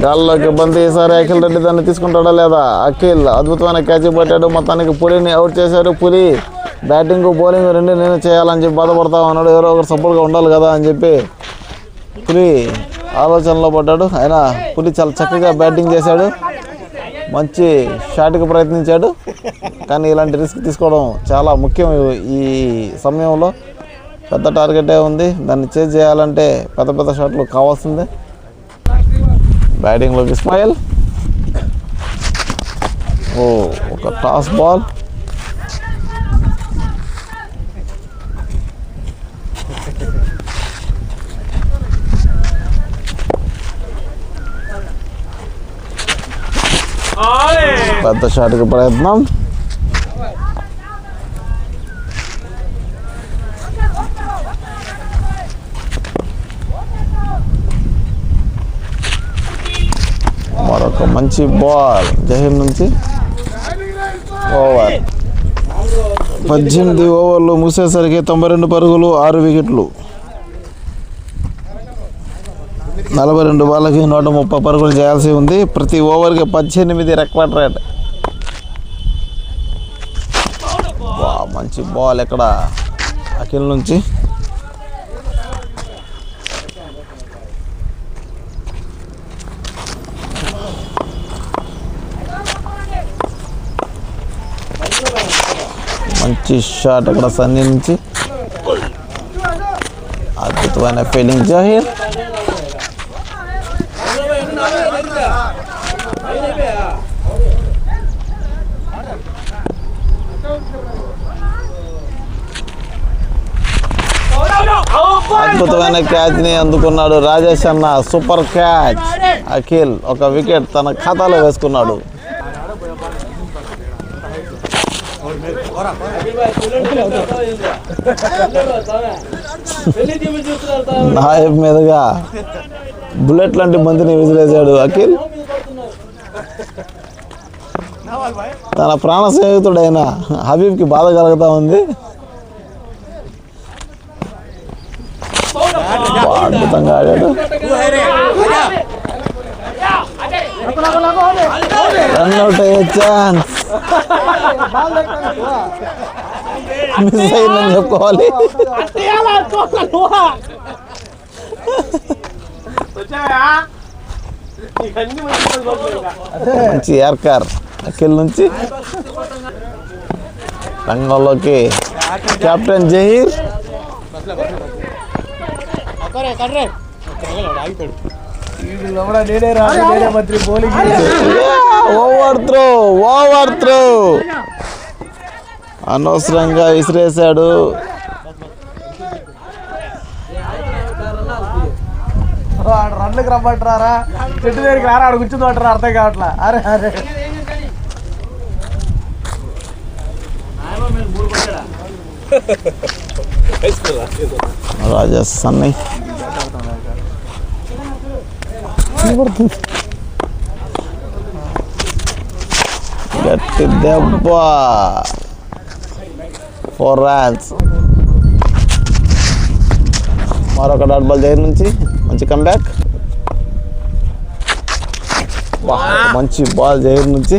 గాల్లోకి బంతి. ఈసారి అఖిల్ రెడ్డి దాన్ని తీసుకుంటాడా లేదా? అఖిల్ అద్భుతమైన క్యాచ్ పట్టాడు. మొత్తానికి పులిని అవుట్ చేశాడు. పులి బ్యాటింగ్ బౌలింగ్ 2 నేను చేయాలని చెప్పి బాధపడతా ఉన్నాడు. ఎవరో ఒకరు సపోర్ట్గా ఉండాలి కదా అని చెప్పి పులి ఆలోచనలో పడ్డాడు. అయినా పులి చాలా చక్కగా బ్యాటింగ్ చేశాడు. మంచి షాట్కి ప్రయత్నించాడు. కానీ ఇలాంటి రిస్క్ తీసుకోవడం చాలా ముఖ్యం ఈ సమయంలో. పెద్ద టార్గెటే ఉంది. దాన్ని చేజ్ చేయాలంటే పెద్ద పెద్ద షాట్లు కావాల్సిందే. బ్యాటింగ్లోకి ఇస్మాయిల్. ఒక టాస్ బాల్. పెద్ద షాట్కి ప్రయత్నం. ఒక మంచి బాల్ జహీర్ నుంచి. ఓవర్ 18 ఓవర్లు ముగిసేసరికి 92 పరుగులు 6 వికెట్లు. 42 బాళ్ళకి 130 పరుగులు చేయాల్సి ఉంది. ప్రతి ఓవర్కి 18 రికార్డ్ రేట్. మంచి బాల్ ఎక్కడ అఖిల్ నుంచి. మంచి షాట్ అక్కడ సన్నీ నుంచి. అద్భుతమైన ఫీల్డింగ్ జహీర్. అద్భుతమైన క్యాచ్ ని అందుకున్నాడు రాజేష్ అన్న. Super catch. అఖిల్ ఒక వికెట్ తన ఖాతాలో వేసుకున్నాడు. నాయబ్ మీదుగా బుల్లెట్ లాంటి బంతిని విసిరేశాడు అఖిల్. తన ప్రాణ స్నేహితుడైన హబీబ్కి బాధ కలుగుతా ఉంది. అద్భుతంగా ఆడాడు. రన్అట్ అయ్యే ఛాన్స్ మిస్ అయిందని చెప్పుకోవాలి. మంచి యార్కర్ అఖిల్ నుంచి. రంగంలోకి కెప్టెన్ జహీర్. ఓవర్ త్రో అనవసరంగా విసిరేశాడు. రన్లకు రమ్మంటారా, చెట్టు దగ్గరికి రారా, ఆడ కూర్చుందంటారా, అర్థం కావట్లా. అరే అరే రాజేష్ సన్నీ గట్టి దెబ్బ. 4 runs. మరొక డాట్ బాల్ జహీర్ నుంచి. మంచి కమ్బ్యాక్. మంచి బాల్ జహీర్ నుంచి.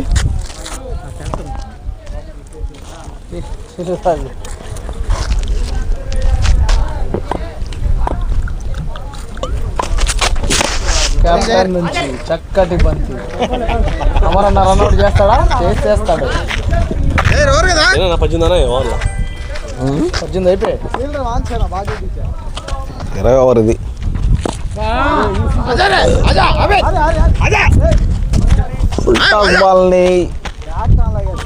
కెప్టెన్ నుంచి చక్కటి బంతి. అమరన్న రన్అట్ చేస్తాడా? చేస్తాడు. 18 అయిపోయాయి. 20 ఓవర్ ఇది. ఫుల్ టాస్ బాల్ ని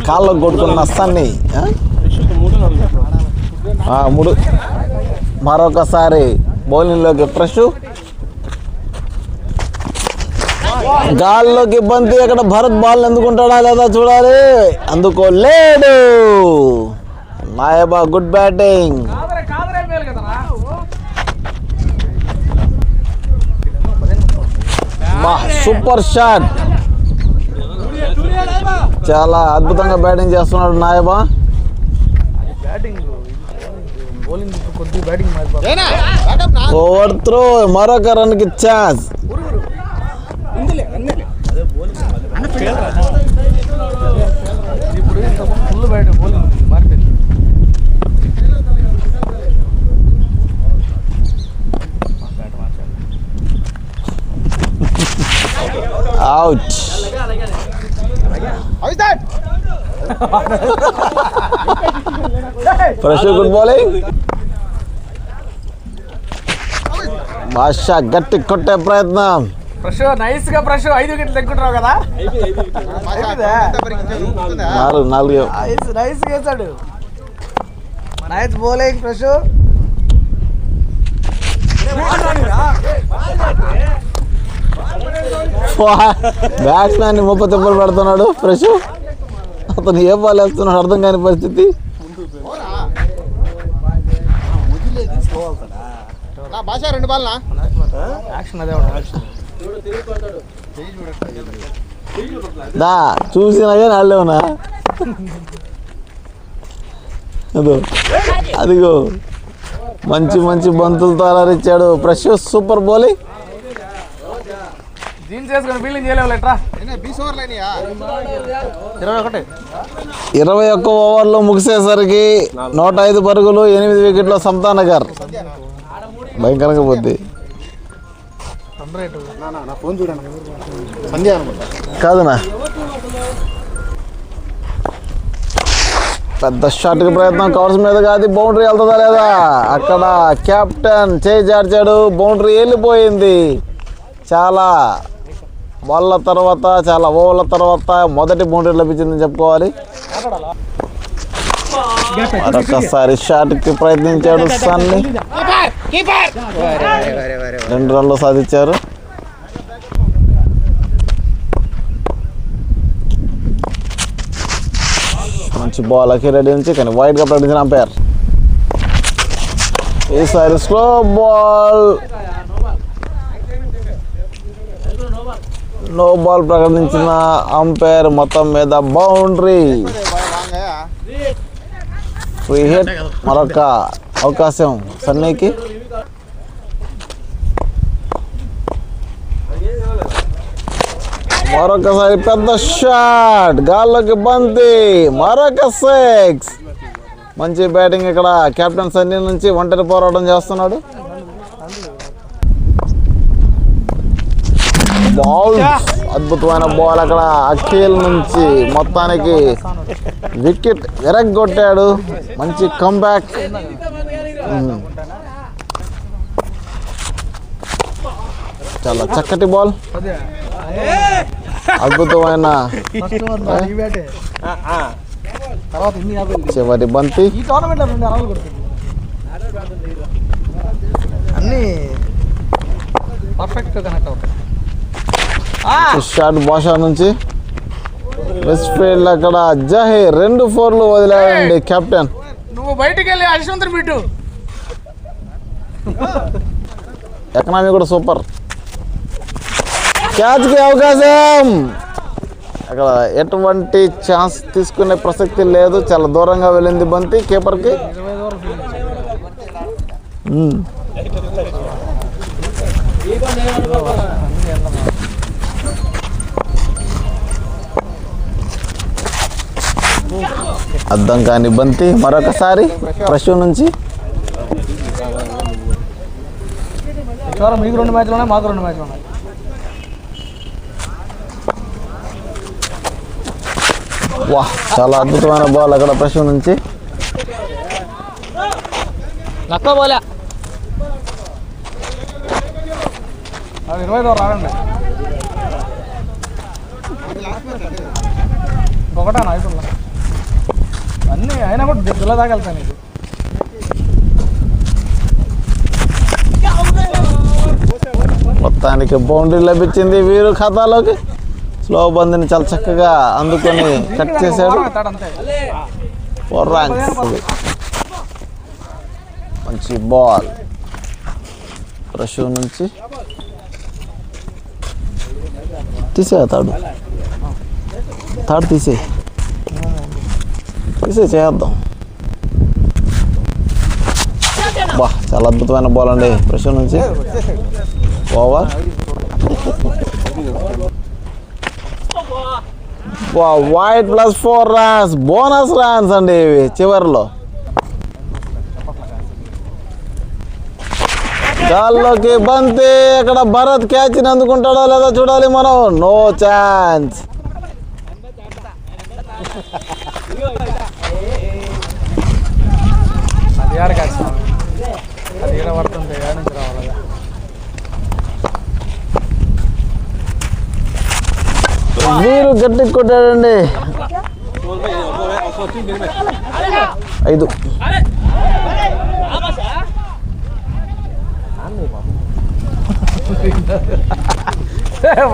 కాళ్ళకు కొట్టుకున్న సన్నీ. 3. మరొకసారి బౌలింగ్ లోకి ఫ్రెష్. గాల్లోకి బంతి. అక్కడ భరత్ బాల్ అందుకుంటాడా లేదా చూడాలి. అందుకోలేడు. Nayaba good batting. Super shot. చాలా అద్భుతంగా బ్యాటింగ్ చేస్తున్నాడు నాయబా. Over throw. మరొక రన్ కి chance. Out. Fresh good bowling. Basha గట్టి కొట్టే ప్రయత్నం. నైస్ గా 5 వికెట్లు తెచ్చుకుంటున్నావు కదా. 4 నైస్ వేసాడు. Nice bowling fresh. బ్యాట్స్మెన్ 30 దెబ్బలు పెడుతున్నాడు ఫ్రెష్. అతను ఏ బాల్ వేస్తున్నాడు అర్థం కాని పరిస్థితి. భాష 2 బాల్ యాక్షన్ అదే దా చూసినా కానీ ఆడలేవునా అదో అదిగో మంచి మంచి బంతులతో అలరిచ్చాడు ప్రశ్యూస్. Super bowling. జీన్స్ వేసుకొని ఫీల్డింగ్ చేయలేవు ఎట్రా. 21 ఓవర్లు ముగిసేసరికి 105 పరుగులు, 8 వికెట్ల సమతానగర్. భయంకరంగా పోద్ది కాదనా. పెద్ద షాట్కి ప్రయత్నం, కవర్స్ మీద కాదు, బౌండరీ వెళ్తుందా లేదా. అక్కడ కెప్టెన్ చేయి జార్చాడు, బౌండరీ వెళ్ళిపోయింది. చాలా బాల్ల తర్వాత, చాలా ఓవర్ల తర్వాత మొదటి బౌండరీ లభించిందని చెప్పుకోవాలి. మరొకసారి షాట్కి ప్రయత్నించాడు సన్నీ. 2 రన్లు సాధించారు. మంచి బాల్ అఖిరెడ్డి నుంచి, కానీ వైడ్గా ప్రకటించిన అంపైర్. ఈసారి స్లో బాల్, నో బాల్ ప్రకటించిన అంపైర్. మొత్తం మీద బౌండరీ, ఫ్రీ హిట్. మరొక అవకాశం సన్నీకి. మరొకసారి పెద్ద షాట్, గాల్లోకి బంతి, మరొక 6. మంచి బ్యాటింగ్ ఇక్కడ కెప్టెన్ సన్నీ నుంచి. ఒంటరి పోరాటం చేస్తున్నాడు. బాల్, అద్భుతమైన బాల్ అక్కడ అఖిల్ నుంచి. మొత్తానికి వికెట్ ఎరగొట్టాడు. మంచి కంబ్యాక్. చాలా చక్కటి బాల్, అద్భుతమైన చివరి బంతి. షాట్ బాషా నుంచి. వెస్ట్ ఫీల్డ్ అక్కడ జహీర్ 2 4లు వదిలాడండి కెప్టెన్. నువ్వు బయటికి వెళ్ళి అశ్వంతుని బిట్టు. ఎకనామీ కూడా సూపర్. క్యాచ్కి అవకాశం. అక్కడ ఎటువంటి ఛాన్స్ తీసుకునే ప్రసక్తి లేదు. చాలా దూరంగా వెళ్ళింది బంతి కీపర్కి. అర్థం కాని బంతి. మరొకసారి ప్రశ్న నుంచి. మీకు 2 మ్యాచ్లు ఉన్నాయి, మాకు 2 మ్యాచ్లు ఉన్నాయి. వా, చాలా అద్భుతమైన బాల్ అక్కడ ప్రశ్న నుంచి. లక్క పోలే 20 రావండి. ఒకటా అయిపోయిందా అన్నీ అయినా కూడా దిగుల దాకా వెళ్తాను. నీకు మొత్తానికి బౌండరీ లభించింది వీరు ఖాతాలోకి. స్లో బంతిని చాలా చక్కగా అందుకొని కట్ చేశాడు. 4 రన్స్. మంచి బాల్ ప్రశ్న నుంచి. తీసే తాడు తీసే చేద్దాం. బా, చాలా అద్భుతమైన బాల్ అండి ప్రశ్న నుంచి. Over. White plus 4 runs, bonus runs అండి ఇవి చివరిలో. గాల్లోకి బంతి. అక్కడ భరత్ క్యాచ్ని అందుకుంటాడో లేదో చూడాలి మనం. No chance. అది ఏడ క్యాచ్, అది ఏడ పడుతుంటే ఏడ నుంచి రావాలి. మీరు గట్టి కొట్టాడండి. 5.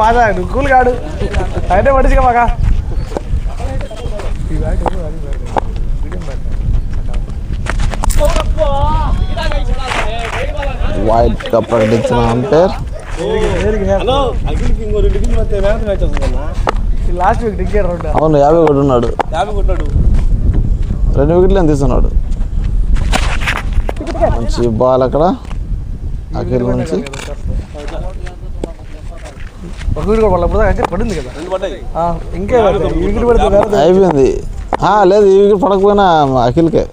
మాదా కూల్ కాడు అయితే పడిచిగా మాకా. వైట్ గా ప్రకటించిన అంపైర్. లాస్ట్ వీక్ డిగ్గే రెండు అవును 50 కొట్టున్నాడు 2 వికెట్లు తీస్తున్నాడు. మంచి బాల్ అక్కడ అఖిల్ నుంచి ఒక వీడు కూడా వాళ్ళప్పుడు అక్కడ పడింది కదా ఇంకే వికెట్ పడితే అయిపోయింది. లేదు ఈ వికెట్ పడకపోయినా అఖిల్కే.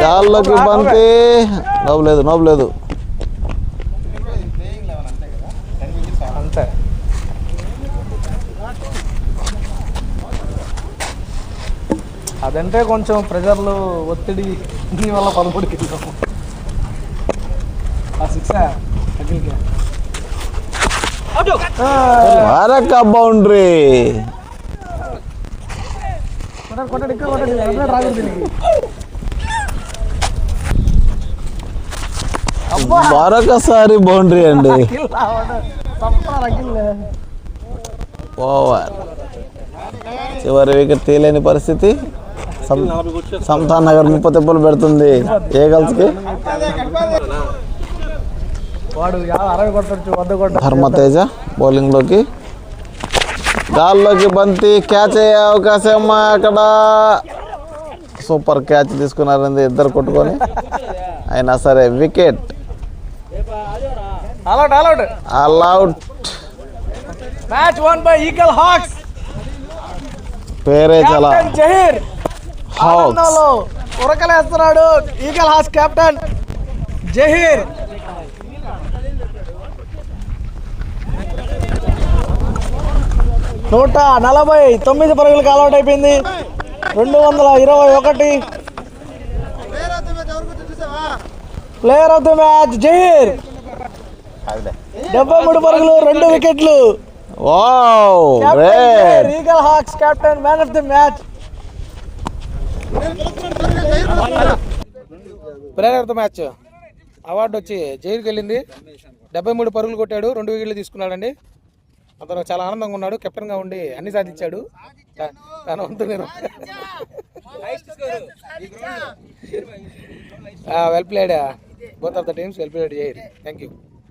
గాల్లోకి బంతి నోబలేదు. అంతే అదంటే కొంచెం ప్రెజర్లు ఒత్తిడి దీని వల్ల 13కి వెళ్ళాము. ఆ 6 అఖిల్కి మరొక బౌండరీ. మరొకసారి బౌండరీ అండి. ఓవర్. చివరి వికెట్ తీయలేని పరిస్థితి. సంతాన్ నగర్ 30 తిప్పలు పెడుతుంది ఏగల్స్కి. ధర్మతేజ బౌలింగ్లోకి. గాల్లోకి బంతి క్యాచ్ అయ్యే అవకాశం అక్కడ. సూపర్ క్యాచ్ తీసుకున్నారండి ఇద్దరు కొట్టుకొని. అయినా సరే wicket. All out. Match one by Eagle Hawks. పేరే చాలా జహీర్ హాక్స్. ఉరకలేస్తున్నాడు ఈగల్ హాక్స్ కెప్టెన్ జహీర్. నూట 49 పరుగులకు ఆల్అవుట్ అయిపోయింది. 221. Player of the match Zaheer. 73 పరుగులు 2 వికెట్లు. Wow great. Eagle Hawks captain man of the match. Player of the match award వచ్చి జైలుకి వెళ్ళింది. 73 పరుగులు కొట్టాడు, 2 వికెట్లు తీసుకున్నాడండి. అతను చాలా ఆనందంగా ఉన్నాడు. కెప్టెన్గా ఉండి అన్ని సాధించాడు. తన వంతు well played both of the teams. Well played Zaheer. Thank you.